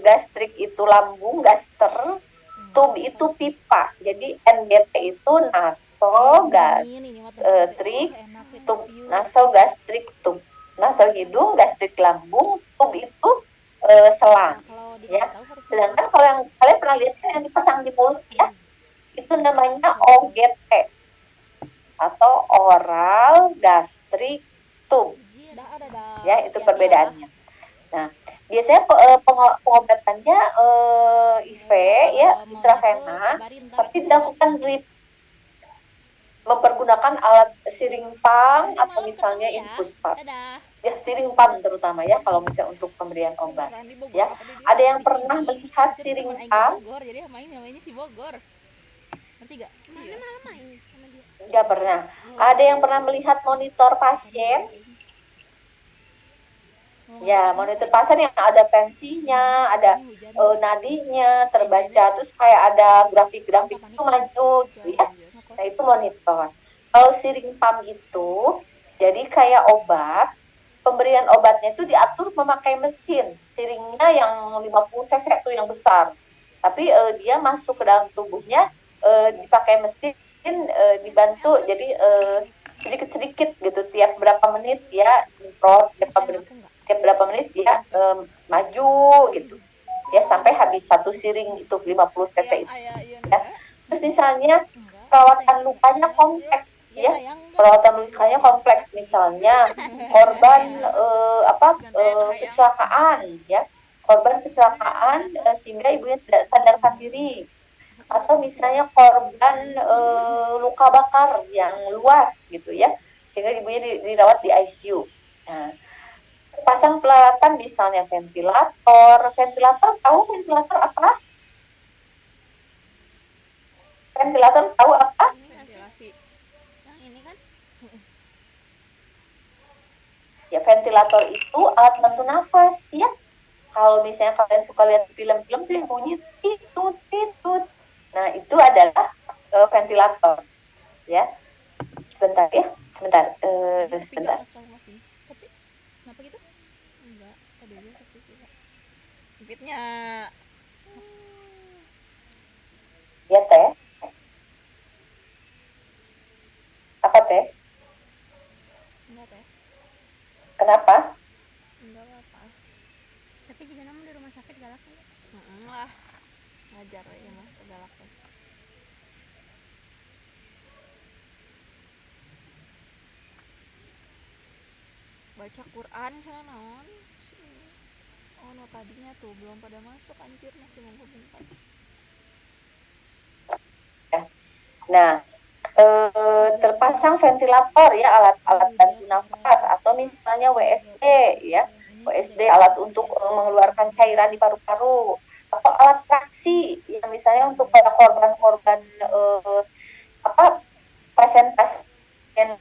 gastrik itu lambung, gaster, tub itu pipa. Jadi NGT itu naso, gastrik, tub, naso, gastrik, tub. Naso hidung, gastrik lambung, tub itu selang. Ya. Sedangkan kalau yang kalian pernah lihat yang dipasang di mulut ya, itu namanya OGT atau oral gastrik tube. Ya, itu perbedaannya. Nah, biasanya pengobatannya IV ya, intravena, tapi dilakukan drip mempergunakan alat siring pump atau misalnya infus pump. Ya, siring pump terutama ya kalau misalnya untuk pemberian obat. Ya, ada yang pernah melihat siring pump? Jadi namanya si Bogor. Ngerti gak? Mana malah main sama dia. Nggak pernah. Ada yang pernah melihat monitor pasien? Ya, monitor pasien yang ada tensinya, ada nadinya terbaca, terus kayak ada grafik-grafik itu maju gitu ya. Nah, itu monitor. Kalau siring pump itu jadi kayak obat, pemberian obatnya itu diatur memakai mesin. Siringnya yang 50 cc itu yang besar. Tapi dia masuk ke dalam tubuhnya dipakai mesin, dibantu jadi sedikit-sedikit gitu, tiap berapa menit dia nyemprot, tiap berapa menit dia maju gitu ya sampai habis satu siring itu 50 cc itu ya. Terus misalnya perawatan lukanya kompleks ya, perawatan lukanya kompleks, misalnya korban kecelakaan ya, korban kecelakaan sehingga ibunya tidak sadarkan diri, atau misalnya korban luka bakar yang luas gitu ya sehingga ibunya dirawat di ICU. Nah, pasang peralatan misalnya ventilator tahu ventilator apa? Ventilator tahu apa? Ventilasi. Yang ini kan? Ya, ventilator itu alat bantu nafas ya. Kalau misalnya kalian suka lihat film-film tuh yang bunyi titut titut. Nah, itu adalah ventilator ya. Sebentar ya, sebentar. Sebentar. Sepi? Kenapa gitu? Enggak, tadi aja sepi juga. Sempitnya. Ya, Teh. Apa, Teh? Enggak teh. Kenapa? Enggak apa-apa. Tapi jika namun di rumah sakit galak kan? Lah. Ngajar ya mah tegalak teh. Baca Quran sana naon? Oh, no tadinya tuh belum pada masuk anjir, masih nunggu bentar. Nah, terpasang ventilator ya, alat-alat bantu nafas, atau misalnya WSD ya, WSD alat untuk mengeluarkan cairan di paru-paru, atau alat traksi yang misalnya untuk pada korban-korban pasien-pasien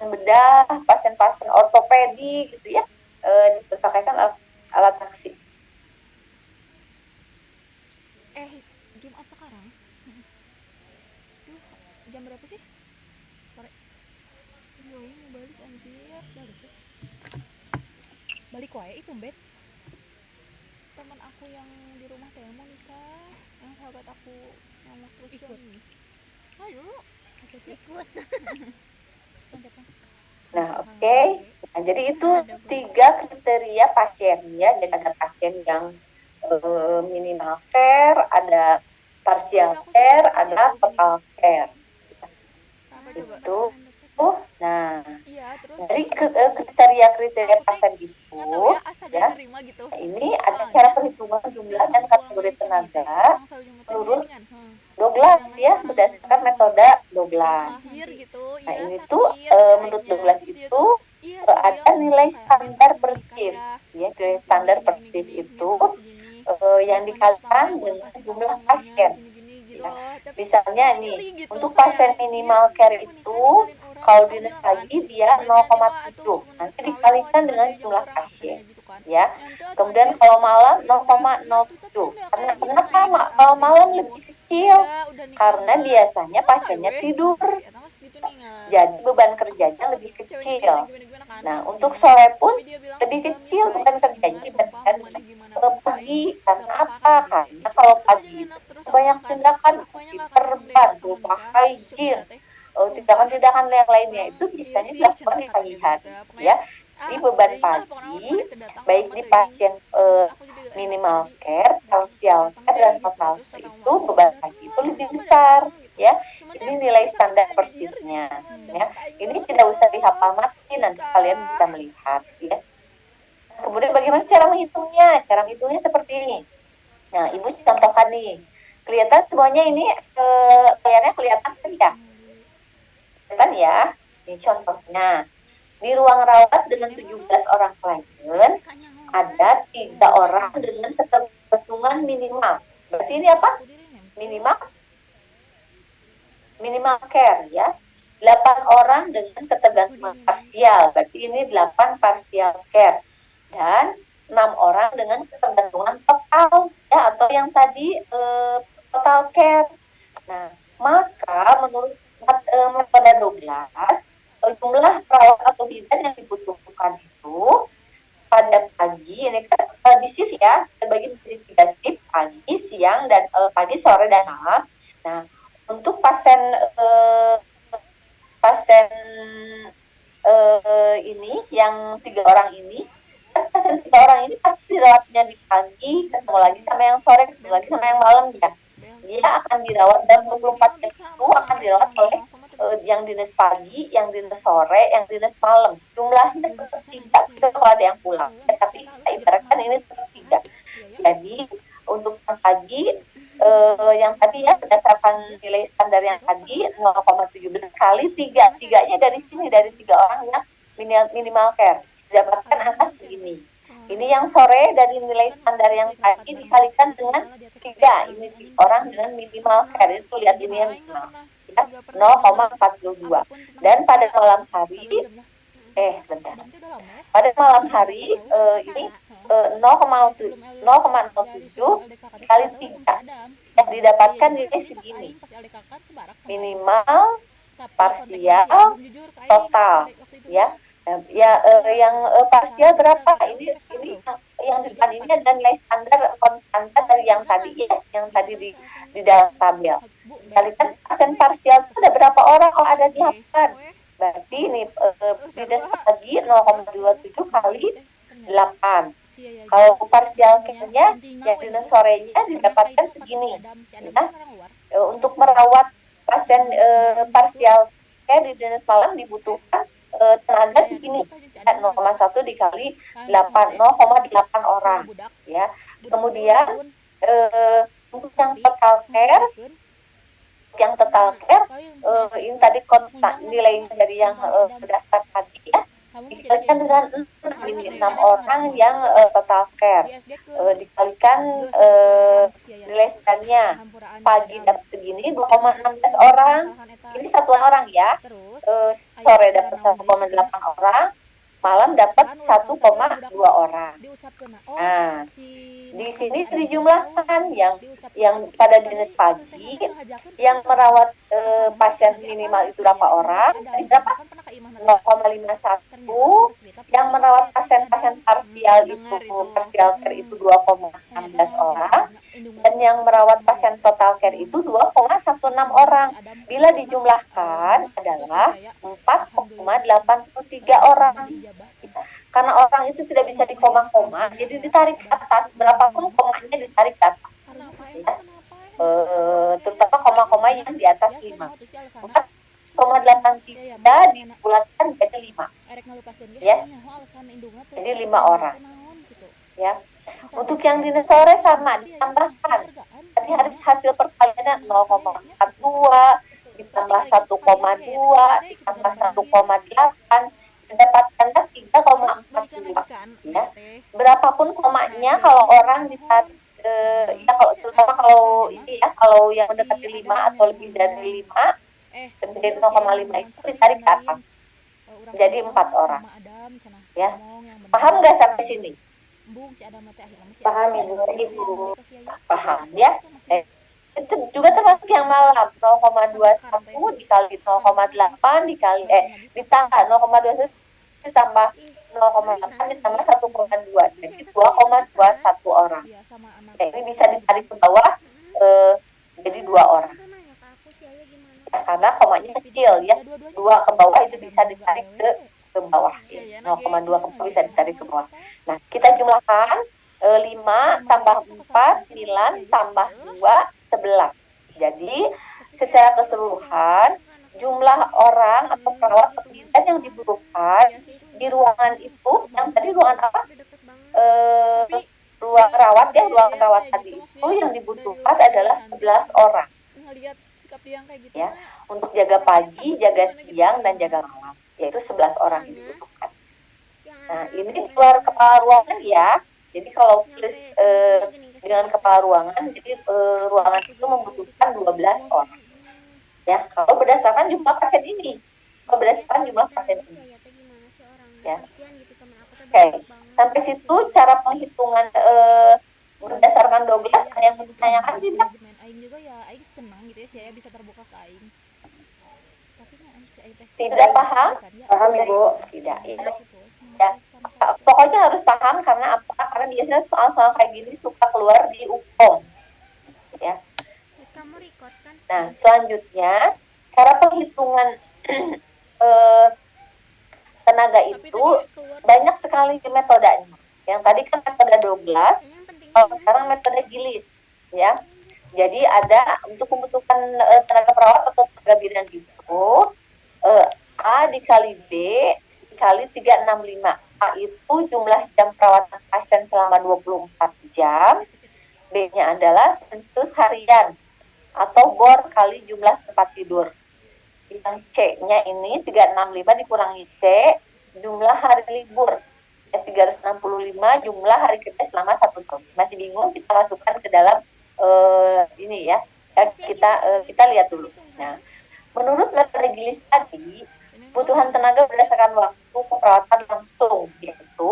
bedah, pasien-pasien ortopedi gitu ya, diperpakaikan alat traksi. Jumat sekarang? Duh, jam berapa sih? Sore. Yo, mau balik anjir. Balik wae itu, Bet. Teman aku yang di rumah teh mau nikah, yang sahabat aku yang waktu Ikut. ini. Ayo. Ikut. Nah, oke. Nah, jadi itu 3 kriteria pasien ya. Jadi ada pasien yang minimal care, ada partial care, ada total care. Apa coba? Itu. Nah, Iya, terus dari kriteria pasien itu, nggak tahu ya asa ya, dia nerima gitu. ini ada cara perhitungan jumlah dan kategori tenaga menurut Douglas ya, berdasarkan metode Douglas. Anjir gitu. Nah, Iya, ini sakit tuh menurut kayaknya. Douglas Terus dia itu tuh, iya, ada nilai kayak standar minta per menikah shift ya. ya, nilai standar per shift itu yang dikalikan dengan jumlah pasien gitu ya. loh. Tapi Misalnya geli nih, gitu, untuk kayak, pasien anjir, minimal care aku itu nikah ninggalin orang, kalau terus dinas dia bilang lagi kan, dia berarti nanti mah 0,7 atuh nanti kawin dikalikan mah dengan curhat jumlah jeung pasien urang, gitu kan. ya. Nanti atuh Kemudian anjir, kalau sakit malam banget, ya, tuh, tapi 0,07 udah karena kayak gitu kenapa kan, kalau malam gitu. lebih kecil? Udah nikah Karena mah biasanya santai pasiennya weh, tidur. si eta mah segitu Jadi beban kerjanya lebih kecil. Gimana kan. Nah, untuk sore pun Tapi dia bilang lebih enggak, kecil baik beban sih, kerjanya gimana, dibandingkan sumpah, gimana pagi. baik. Karena Gak apa-apa, apa? kata dia. Karena kalau Itu pagi aja itu enak terus aku banyak makan. tindakan Aku aja gak akan hitung deh diperban, pas kamu berupa nikah. hygiene. Teh. Tindakan-tindakan yang lainnya Orang itu iya biasanya sih dilakukan cenah di kata pagi dia hari, gitu. Pokoknya ya. Di beban teuing lah pokoknya pagi, mana kedatang baik lama di teuing. pasien Terus aku jadi gak enak minimal tadi. care, Udah parsial datang care, deh dan gitu. total Terus care kata itu mama beban datang pagi itu lah, lebih mama besar, datang gitu. ya. Cuma Ini teh nilai sakit standar anjir gitu. persisnya, Cuma ya. deket aing Ini banget tidak usah dah. dihafal-mati, nanti kalian Nikah. bisa melihat, ya. Kemudian bagaimana cara menghitungnya? Cara menghitungnya seperti ini. Nah, ibu contohkan nih. Kelihatan semuanya ini layarnya kelihatan kan ya? Kelihatan ya? Ini contohnya. Di ruang rawat dengan 17 orang klien, ada 3 orang dengan ketergantungan minimal. Berarti ini apa? Minimal care, ya. 8 orang dengan ketergantungan parsial. Berarti ini 8 parsial care. Dan 6 orang dengan ketergantungan total, ya, atau yang tadi total care. Nah, maka menurut metode Douglas, jumlah perawat atau bidan yang dibutuhkan itu pada pagi, ini kan di shift ya, terbagi menjadi 3 shift, pagi, siang, dan pagi, sore, dan malam. Nah, untuk pasien ini yang 3 orang ini, pasien 3 orang ini pasti dirawatnya di pagi, ketemu lagi sama yang sore, ketemu lagi sama yang malam, ya. Dia akan dirawat dan 24 jam itu akan dirawat oleh yang dinas pagi, yang dinas sore, yang dinas malam. Jumlahnya tidak kalau ada yang pulang. Tapi kita ibaratkan ini tiga. Jadi untuk yang pagi, yang tadi ya berdasarkan nilai standar yang tadi 0,17 kali tiganya dari sini, dari 3 orang yang minimal care didapatkan angka segini. Ini yang sore dari nilai standar yang tadi dikalikan dengan 3, ini orang dengan minimal care, itu lihat ini yang minimal, ya, 0,42. Dan pada malam hari, sebentar, pada malam hari ini 0,07 dikali 3 yang didapatkan nilai segini, minimal, parsial, total, ya. Yang parsial berapa? Ini yang depan ini adalah nilai standar konstanta dari yang tadi, ya, yang tadi di dalam tabel. Dikalikan pasien parsial itu ada berapa orang? Oh, ada 8. Berarti ini dinas pagi 0,27 kali 8. Kalau parsial care-nya yang dinas sorenya didapatkan segini. Ya. Untuk merawat pasien parsial care di dinas malam dibutuhkan tenaga segini, 0,1 dikali 8, 0,8 orang, ya. Kemudian untuk yang total care, ini tadi konstan nilainya dari yang daftar tadi, ya, dikalikan dengan 6 orang yang total care, dikalikan nilai standarnya pagi dapat segini 2,16 orang, ini satuan orang, ya. Sore dapat 1,8 orang, malam dapat 1,2 orang. Nah, di sini dijumlahkan yang pada dinas pagi yang merawat pasien minimal itu berapa orang? Tadi berapa? 0,51. Yang merawat pasien-pasien parsial itu parsial care itu 2,16 orang, dan yang merawat pasien total care itu 2,16 orang. Bila dijumlahkan adalah 4,83 orang. Karena orang itu tidak bisa di koma-koma, jadi ditarik ke atas, berapapun komanya ditarik ke atas, ya. Terutama koma-koma yang di atas 5. 4,83 dibulatkan jadi 5, ya. Jadi 5 orang, ya. Untuk yang dinas sore sama ditambahkan. Tadi hasil perkaliannya 0,42 ditambah 1,2 ditambah 1,8 didapatkannya 3,42, ya. Berapapun komanya kalau orang ditarik, ya, kalau terutama kalau ini, ya, kalau yang mendekati 5 atau lebih dari 5, lebih dari 0,5 itu ditarik ke atas jadi 4 orang, ya. Paham nggak sampai sini? Paham, Ibu? Paham, ya. itu juga termasuk yang malam 0,21 dikali 0,8 dikali ditambah 0,21 ditambah 0,8 ditambah 1,2 jadi 2,21 orang. Iya sama anak. Ya, ini bisa ditarik ke bawah jadi 2 orang. Ya, karena komanya kecil ya. 2 ke bawah itu bisa ditarik ke bawah. Ya. 0,2 ke bawah bisa ditarik ke bawah. Nah, kita jumlahkan 5 tambah 4, 9 tambah 2, 11. Jadi, secara keseluruhan jumlah orang atau perawat atau bidan yang dibutuhkan di ruangan itu, yang tadi ruangan apa? Ruang rawat ya, ruang rawat tadi itu yang dibutuhkan adalah 11 orang. Ngelihat sikap dia yang kayak gitu. Ya, untuk jaga pagi, jaga siang, dan jaga malam. Yaitu 11 orang yang dibutuhkan. Nah, ini keluar kepala ruangan ya. Jadi kalau plus dengan kepala ruangan, jadi ruangan itu membutuhkan 12 orang. Ya, kalau berdasarkan jumlah pasien ini. Kalau berdasarkan jumlah pasien ini. Ya. Oke, sampai situ cara penghitungan berdasarkan Douglas. Ada yang ditanyakan tidak? Aing juga ya, Aing senang gitu ya saya bisa terbuka ke Aing. Tapi tidak paham? Paham Ibu? Tidak. Ya. Pokoknya harus paham karena apa? Karena biasanya soal-soal kayak gini suka keluar di UPOM. Ya. Nah, selanjutnya cara penghitungan tenaga itu banyak sekali metodenya. Yang tadi kan metode Douglas, kalau sekarang metode Gillis, ya. Jadi ada untuk membutuhkan tenaga perawat atau tenaga bidan itu A dikali B dikali 365. A itu jumlah jam perawatan pasien selama 24 jam. B-nya adalah sensus harian atau bor kali jumlah tempat tidur. Yang C-nya ini 365 dikurangi C, jumlah hari libur. 365 jumlah hari kerja selama 1 tahun. Masih bingung, kita masukkan ke dalam ini ya. Kita lihat dulu. Nah, menurut metode Gillis tadi, kebutuhan tenaga berdasarkan waktu keperawatan langsung, yaitu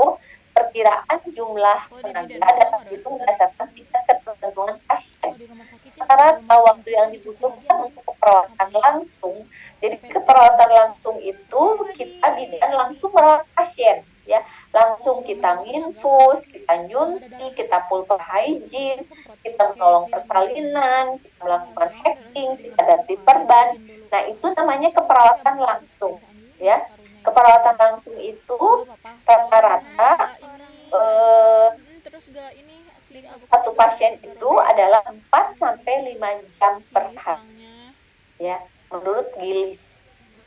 perkiraan jumlah tenaga dapat dihitung berdasarkan tingkat ketergantungan pasien. Rata-rata waktu yang dibutuhkan untuk keperawatan langsung, jadi keperawatan langsung itu kita bidan langsung merawat pasien, ya, langsung kita nginfus, kita nyuntik, kita pulpa hygiene, kita menolong persalinan, kita melakukan hacking, kita ganti perban. Nah, itu namanya keperawatan langsung, ya. Keperawatan langsung itu rata-rata satu pasien itu adalah 4 sampai 5 jam per hari. Ya, menurut Gillis.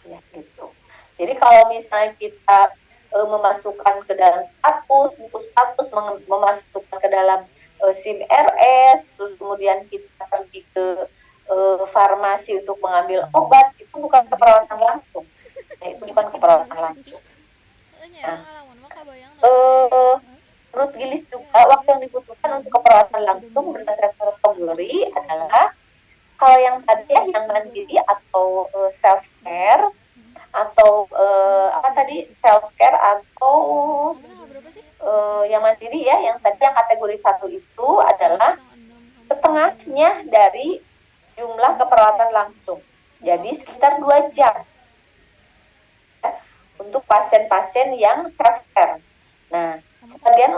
Ya, gitu. Jadi kalau misalnya kita memasukkan ke dalam buku status, memasukkan ke dalam SIM RS, terus kemudian kita pergi ke farmasi untuk mengambil obat, itu bukan keperawatan langsung. Nah, itu bukan keperawatan langsung. Nah, menurut Gillis juga waktu yang dibutuhkan untuk keperawatan langsung berdasarkan kategori adalah kalau yang tadi ya, yang mandiri atau self care atau self care atau yang mandiri ya, yang tadi yang kategori 1 itu adalah setengahnya dari jumlah keperawatan langsung. Jadi sekitar 2 jam untuk pasien-pasien yang self care. Nah, kemudian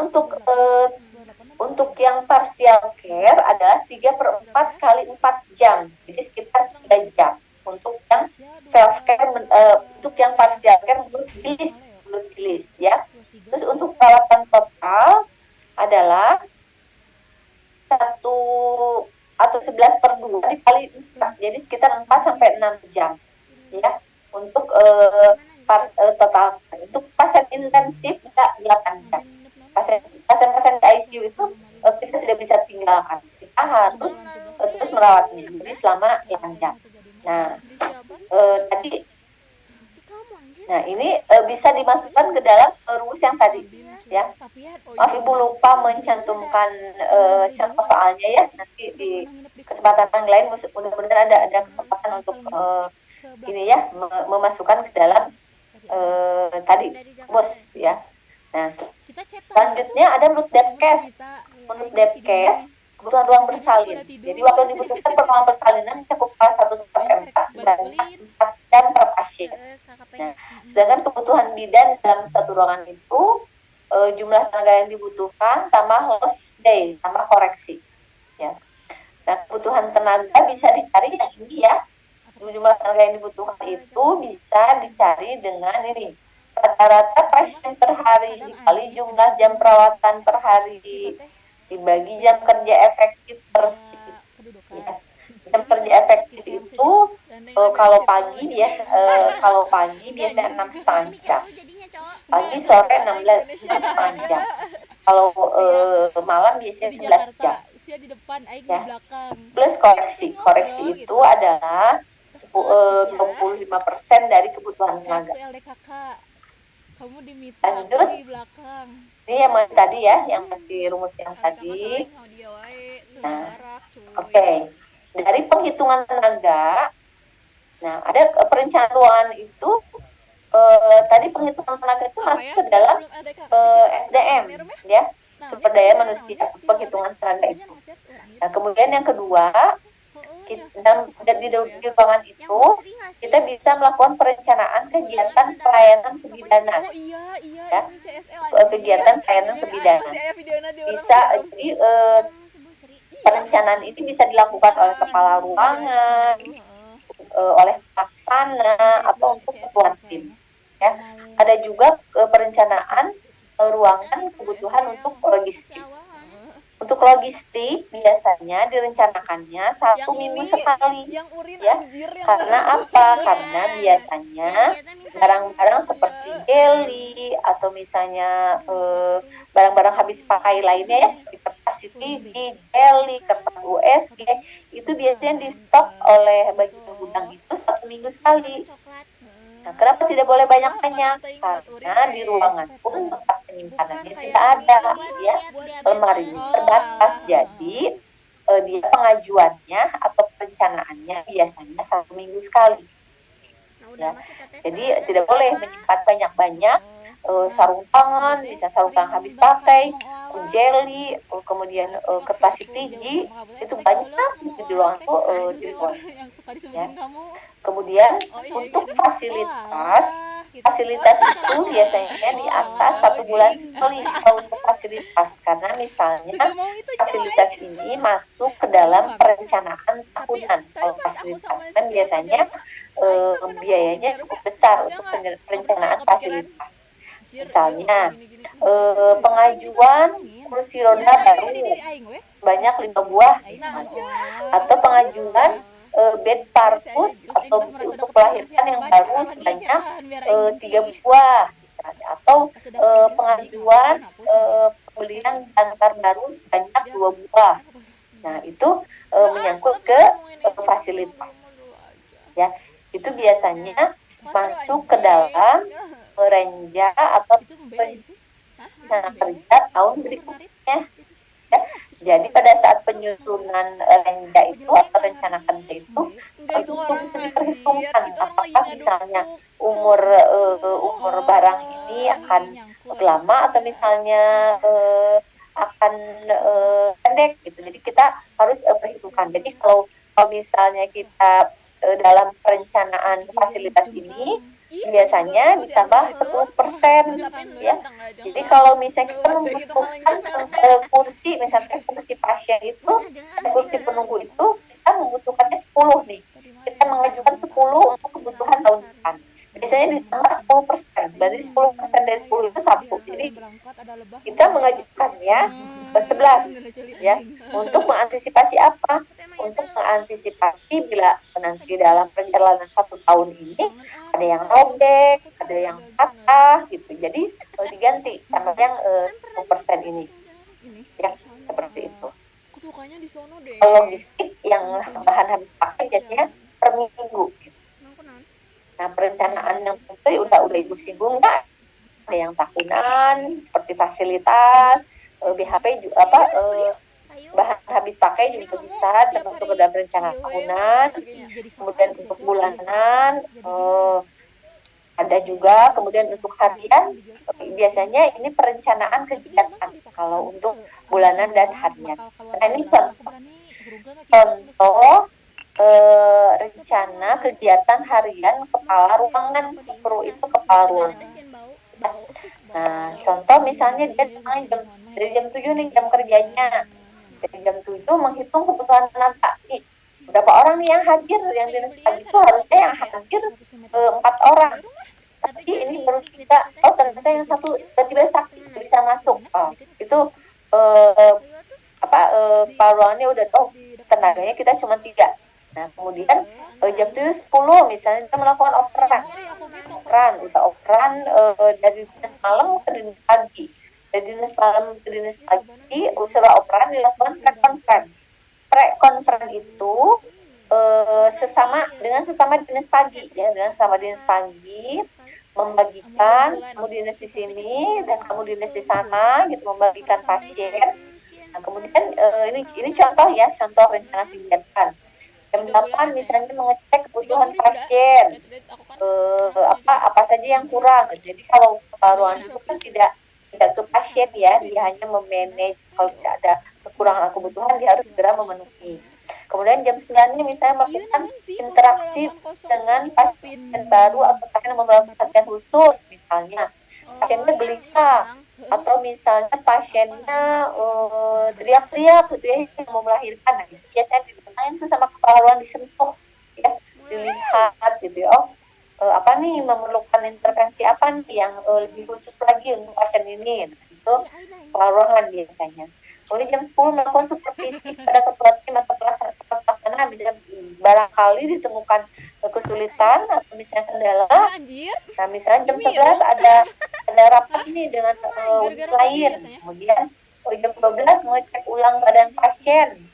untuk yang partial care adalah 3/4 kali 4 jam. Jadi sekitar 3 jam. Untuk yang self care untuk yang partial care menurut Gillis ya. Terus untuk perawatan total adalah 1 atau 11/2 dikali 4. Jadi sekitar 4 sampai 6 jam. Ya, untuk total. Untuk pasien intensif kita 8 jam. Pasien-pasien di ICU itu kita tidak bisa tinggalkan. Kita harus terus merawatnya. Jadi selama 8 jam. Nah, ini bisa dimasukkan ke dalam rumus yang tadi, ya. Maaf Ibu lupa mencantumkan contoh soalnya ya. Nanti di kesempatan yang lain mudah-mudahan ada kesempatan untuk ini ya memasukkan ke dalam tadi rumus ya. Nah, selanjutnya ada menurut Depkes. Menurut Depkes kebutuhan ruang bersalin. Jadi waktu yang dibutuhkan per ruang bersalinan mencakup kelas 1 sampai 4 sebanyak 4 jam per pasien. Nah, sedangkan kebutuhan bidan dalam suatu ruangan itu jumlah tenaga yang dibutuhkan tambah lost day, tambah koreksi. Ya. Nah, kebutuhan tenaga bisa dicari yang ini ya. Jumlah tenaga yang dibutuhkan itu bisa dicari dengan ini. Rata-rata pasien per hari dikali jumlah jam perawatan per hari dibagi jam kerja efektif per shift. Ya. Jam kerja efektif itu kalau pagi biasa 6,5 jam. Pagi sore 6,5 jam. Kalau malam biasanya 11 jam. Di depan, aing Ya. di belakang. Plus koreksi. Koreksi itu adalah 25% dari kebutuhan tenaga. Aku LDKK. Kamu di meeting, Lanjut. aku di belakang. Ini yang tadi ya, yang masih rumus yang tadi. Nah, oke. Dari penghitungan tenaga, nah ada perencanaan ruangan itu tadi penghitungan tenaga itu masuk ke dalam SDM ya, sumber daya manusia, penghitungan tenaga itu. Nah, kemudian yang kedua, di ruangan itu kita bisa melakukan perencanaan kegiatan pelayanan kebidanan. Oh iya, Ya. ini CSL Kegiatan pelayanan kebidanan. Bisa jadi perencanaan ini bisa dilakukan oleh kepala ruangan, oleh pelaksana atau untuk ketua tim. Ya. Ada juga perencanaan ruangan kebutuhan untuk logistik. Untuk logistik biasanya direncanakannya 1 minggu sekali. Ya, karena apa? Karena biasanya barang-barang seperti jelly atau misalnya barang-barang habis pakai lainnya ya, seperti kertas CTG, jelly, kertas USG, itu biasanya di stok oleh bagian gudang itu 1 minggu sekali. Nah, kenapa tidak boleh banyak-banyak? Karena di ruangan pun tempat penyimpanannya tidak ada, ya, lemarinya terbatas. Jadi dia pengajuannya atau perencanaannya biasanya 1 minggu sekali. Ya, jadi tidak boleh menyimpan banyak-banyak sarung tangan, bisa sarung tangan habis pakai, jelly, kemudian kertas CTG, itu banyak di ruangan tuh di ruangan. Ya. Kemudian untuk fasilitas itu biasanya di atas 1 bulan sekali kalau untuk fasilitas, karena misalnya fasilitas ini masuk ke dalam perencanaan tahunan. Kalau fasilitas kan biasanya biayanya cukup besar untuk perencanaan fasilitas. Misalnya pengajuan kursi roda baru sebanyak 5 buah misalnya, atau pengajuan bed partus atau untuk melahirkan yang baru sebanyak 3 buah misalnya, atau pengajuan pembelian jangkar baru sebanyak 2 buah. Nah, itu menyangkut ke fasilitas. Ya, itu biasanya masuk ke dalam renja atau rencana kerja tahun berikutnya. Ya, jadi pada saat penyusunan renja itu atau rencana kerja itu diperhitungkan apakah misalnya umur barang ini akan lama atau misalnya akan pendek gitu. Jadi kita harus perhitungkan. Jadi kalau misalnya kita dalam perencanaan fasilitas ini biasanya ditambah 10% ya. Jadi kalau misalnya kita membutuhkan kursi, misalnya kursi pasien itu, kursi penunggu itu kita membutuhkannya 10 nih. Kita mengajukan 10 untuk kebutuhan tahun depan. Biasanya ditambah 10%. Berarti 10% dari 10 itu 1. Jadi kita mengajukannya 11 ya. Untuk mengantisipasi apa? Untuk mengantisipasi bila nanti dalam perjalanan 1 tahun ini ada yang robek, ada yang patah gitu. Jadi diganti sama yang 10% ini. Ya, seperti itu. Logistik yang bahan habis pakai biasanya per minggu gitu. Nah, perencanaan yang pasti udah Ibu singgung nggak? Ada yang tahunan seperti fasilitas, BHP juga bahan habis pakai juga bisa termasuk ke dalam rencana tahunan. Kemudian untuk bulanan Ada juga kemudian untuk harian, biasanya ini perencanaan kegiatan kalau untuk bulanan dan harian. Nah, ini contoh rencana kegiatan harian kepala ruangan. Guru itu kepala ruangan. Nah, contoh misalnya dia dari jam 7 nih jam kerjanya. Dari jam 7 menghitung kebutuhan tenaga. Nih, berapa orang nih yang hadir, yang dinas pagi itu harusnya yang hadir 4 orang. Tapi ini baru 3. Oh, ternyata yang satu tiba-tiba sakit bisa masuk. Oh, itu kepala ruangannya udah tahu tenaganya kita cuma 3. Nah, kemudian jam 7.10 misalnya kita melakukan operan dari dinas malam ke dinas pagi. Dari dinas malam ke dinas pagi, setelah operan dilakukan pre-conference. Pre-conference itu sesama dinas pagi ya, dengan sesama dinas pagi membagikan kamu dinas di sini dan kamu dinas di sana gitu, membagikan pasien. Nah, kemudian ini contoh ya, contoh rencana kegiatan. Jam 8 misalnya mengecek kebutuhan pasien, apa saja yang kurang. Jadi kalau kepala ruangan itu kan tidak ke pasien ya, dia hanya memanage kalau bisa ada kekurangan kebutuhan dia harus segera memenuhi. Kemudian jam 9 misalnya melakukan interaksi dengan pasien baru atau pasien yang memerlukan perhatian khusus, misalnya pasiennya gelisah atau misalnya pasiennya teriak-teriak gitu ya, yang mau melahirkan. Nah, itu biasanya ditanyain tuh sama kepala ruangan, disentuh ya, dilihat gitu ya, apa nih memerlukan intervensi apa nih yang lebih khusus lagi untuk pasien ini. Nah, itu kepala ruangan biasanya. Kemudian jam 10 melakukan supervisi pada ketua tim atau pelaksana bisa barangkali ditemukan kesulitan atau misalnya kendala. Nah, misalnya jam 11 ada rapat nih dengan unit lain. Kemudian jam 12 mengecek ulang keadaan pasien.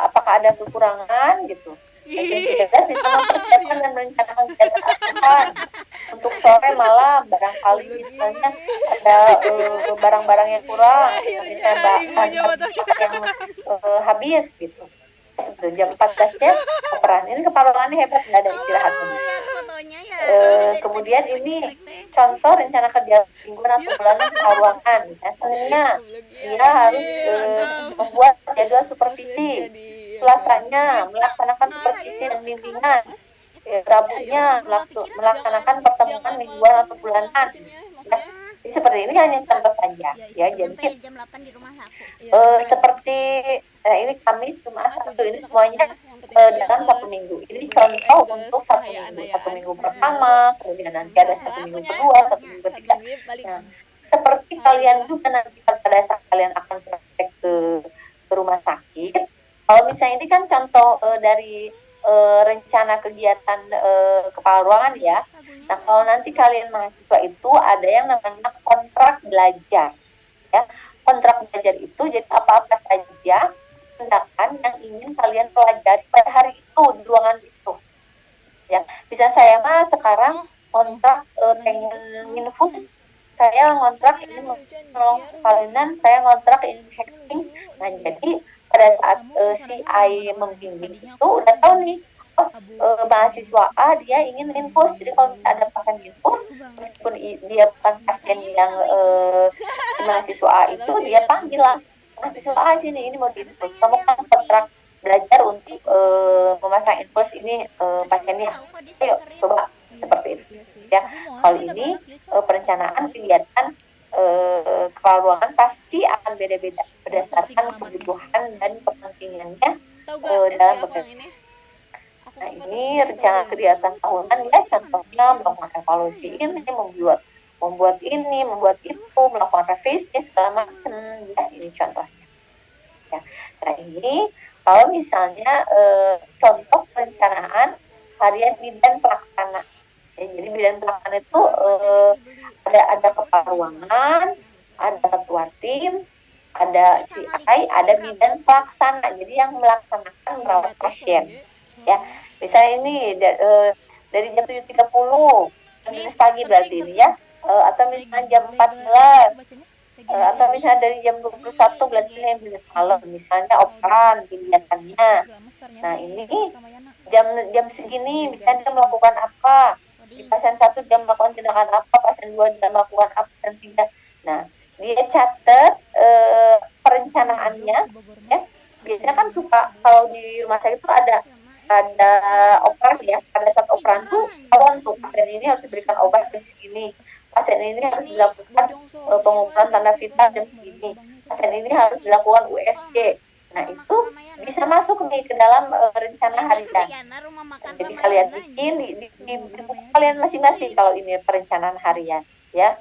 Apakah ada kekurangan gitu. Jam 13 bisa mempersiapkan dan merencanakan kegiatan asuhan untuk sore malam, barangkali misalnya ada barang-barang yang kurang, misalnya bahan yang habis gitu. Jam 14-nya operan. Ini kepala ruangannya hebat, nggak ada istirahat. Kemudian ini contoh rencana kerja mingguan atau bulanan kepala ruangan. Misalnya Seninnya dia harus membuat jadwal supervisi. Selasanya melaksanakan supervisi dan bimbingan. Rabunya melaksanakan pertemuan mingguan atau bulanan. Ya, jadi seperti ini hanya contoh saja ya. Jadi seperti ini Kamis, Jumat, Sabtu, ini semuanya dalam 1 minggu. Ini contoh untuk 1 minggu. 1 minggu pertama, kemudian nanti ada 1 minggu kedua, 1 minggu ketiga. Nah, seperti kalian juga nanti pada saat kalian akan praktek ke rumah sakit. Kalau misalnya ini kan contoh dari rencana kegiatan kepala ruangan ya. Nah, kalau nanti kalian mahasiswa itu ada yang namanya kontrak belajar. Ya, kontrak belajar itu jadi apa-apa saja tindakan yang ingin kalian pelajari pada hari itu di ruangan itu. Ya, bisa saya mah sekarang kontrak pengen infus, saya ngontrak ini menolong persalinan, saya ngontrak ini hacking. Nah, jadi pada saat si I membimbing itu udah tahu nih, mahasiswa A dia ingin infus, jadi kalau misalnya ada pasien infus, meskipun dia bukan pasien yang mahasiswa A itu, dia panggil lah mahasiswa A sini, ini mau diinfus, kamu kan kontrak belajar untuk memasang infus ini pasiennya, ayo coba seperti itu ya. Kalau ini perencanaan kegiatan kepala ruangan pasti akan beda-beda berdasarkan kebutuhan dan kepentingannya dalam bekerja. Nah, ini rencana kegiatan tahunan ya, contohnya melakukan evaluasi ini, membuat ini, membuat itu, melakukan revisi segala macam ya, ini contohnya. Ya. Nah, ini kalau misalnya contoh perencanaan harian bidan pelaksana. Ya, jadi bidan pelaksana itu ada kepala ruangan, ada ketua tim, ada CI, ada bidan pelaksana. Jadi yang melaksanakan merawat pasien. Ya, misalnya ini dari jam 7.30 jam pagi berarti ini ya, atau misalnya jam 14, atau misalnya dari jam 21 berarti yang jenis malam, misalnya operan kegiatannya. Nah, ini jam segini misalnya melakukan apa? Di pasien 1 dia melakukan tindakan apa, pasien 2 dia melakukan apa, pasien 3. Nah, dia catat perencanaannya ya. Biasanya kan suka kalau di rumah sakit itu ada operan ya. Pada saat operan tuh ketahuan tuh pasien ini harus diberikan obat jam segini, pasien ini harus dilakukan pengukuran tanda vital jam segini, pasien ini harus dilakukan USG. Nah, itu bisa masuk nih ke dalam rencana harian. Jadi kalian bikin di buku kalian masing-masing kalau ini perencanaan harian ya.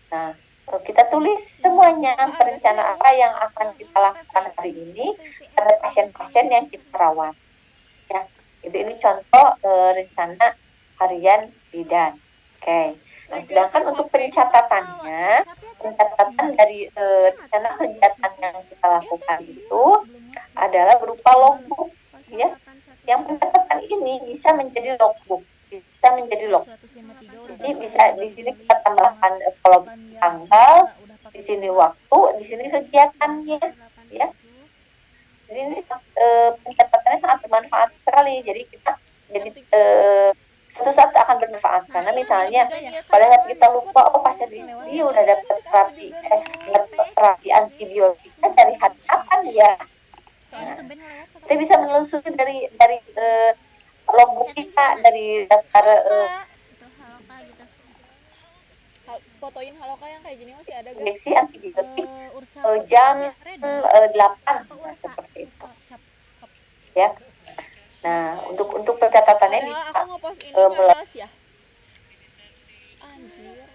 Nah, kita tulis semuanya perencanaan apa yang akan kita lakukan hari ini pada pasien-pasien yang kita rawat. Ya, ini contoh rencana harian bidan. Oke. Nah, sedangkan untuk pencatatannya, pencatatan dari rencana kegiatan yang kita lakukan itu adalah berupa logbook, ya. Yang pencatatan ini bisa menjadi logbook, Jadi bisa di sini kita tambahkan kalau tanggal, di sini waktu, di sini kegiatannya, ya. Jadi ini pencatatannya sangat bermanfaat sekali. Jadi kita suatu saat akan bermanfaat karena misalnya pada saat kita lupa pasien ini udah dapat terapi antibiotika dari hari kapan ya. Nah, kita bisa menelusuri dari logbook kita, dari daftar fotoin Haloka yang kayak gini masih ada gak? injeksi antibiotik jam 8 seperti itu ya. Nah, untuk pencatatannya bisa aku ngepost ini kelas ya. Anjir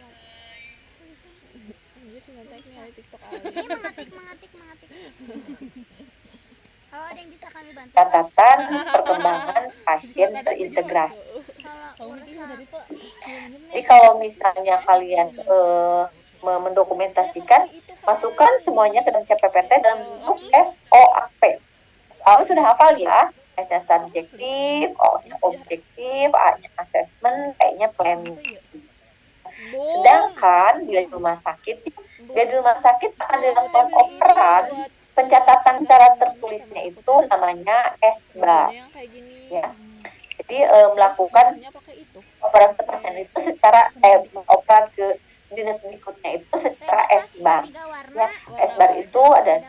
sih ngeteknya di TikTok aja. Ini mengetik. Kalau ada yang bisa kami bantu, catatan perkembangan pasien terintegrasi. Jadi kalau misalnya kalian mendokumentasikan, masukkan semuanya ke dalam CPPT dalam bentuk SOAP. Kamu sudah hafal ya? S-nya subjektif, O-nya objektif, A-nya assessment, P-nya planning. Sedangkan di rumah sakit akan dilakukan operan. Pencatatan secara tertulisnya itu namanya SBAR. Ya. Jadi melakukan operan ke pasien itu secara operan ke dinas berikutnya itu secara SBAR. Ya, SBAR itu ada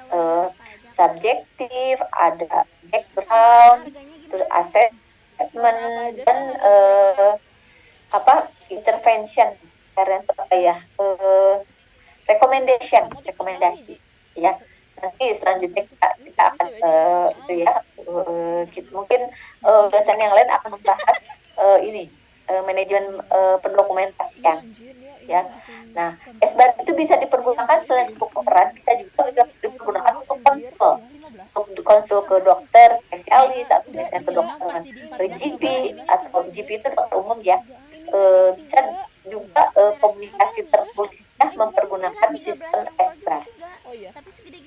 subjektif, ada background, terus assessment dan intervention, rekomendasi ya. Nanti selanjutnya kita akan mungkin dosen yang lain akan membahas manajemen pendokumentasian ya. Nah, SBAR itu bisa dipergunakan selain untuk operan, bisa juga dipergunakan untuk konsul ke dokter spesialis atau biasanya ke dokter GP atau GP itu dokter umum ya. Bisa juga komunikasi tertulisnya mempergunakan sistem SBAR.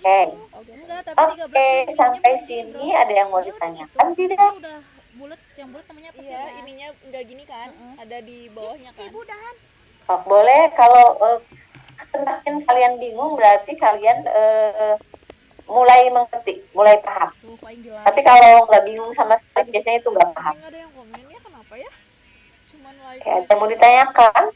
Oke, sampai sini ada yang mau ditanyakan tidak? Yang bulat namanya apa sih? Iya, ininya enggak gini kan? Ada di bawahnya kan? Boleh, kalau semakin kalian bingung berarti kalian mulai mengerti, mulai paham. Tapi kalau nggak bingung sama sekali biasanya itu nggak paham. Nggak ada yang komen ya, kenapa ya? Cuman like. Oke, ada yang mau ditanyakan?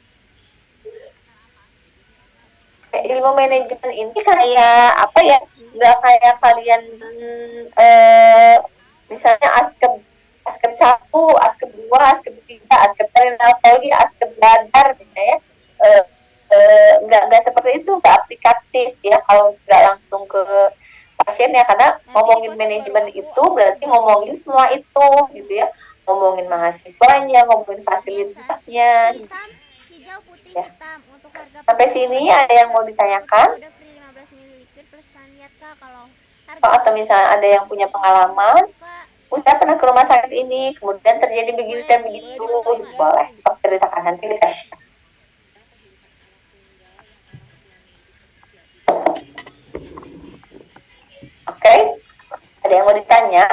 Ilmu manajemen ini kayak apa ya? Nggak kayak kalian misalnya askep 1, askep 2, askep 3, askep terminologi, askep dadar misalnya. Nggak seperti itu, nggak aplikatif ya kalau nggak langsung ke pasien ya, karena ngomongin manajemen itu berarti ngomongin semua itu gitu ya, ngomongin mahasiswanya, ngomongin fasilitasnya ya. Sampai sini ada yang mau ditanyakan? Atau misalnya ada yang punya pengalaman, udah pernah ke rumah sakit ini kemudian terjadi begini dan begitu, boleh sok ceritakan nanti dikasih. Oke, ada yang mau ditanya?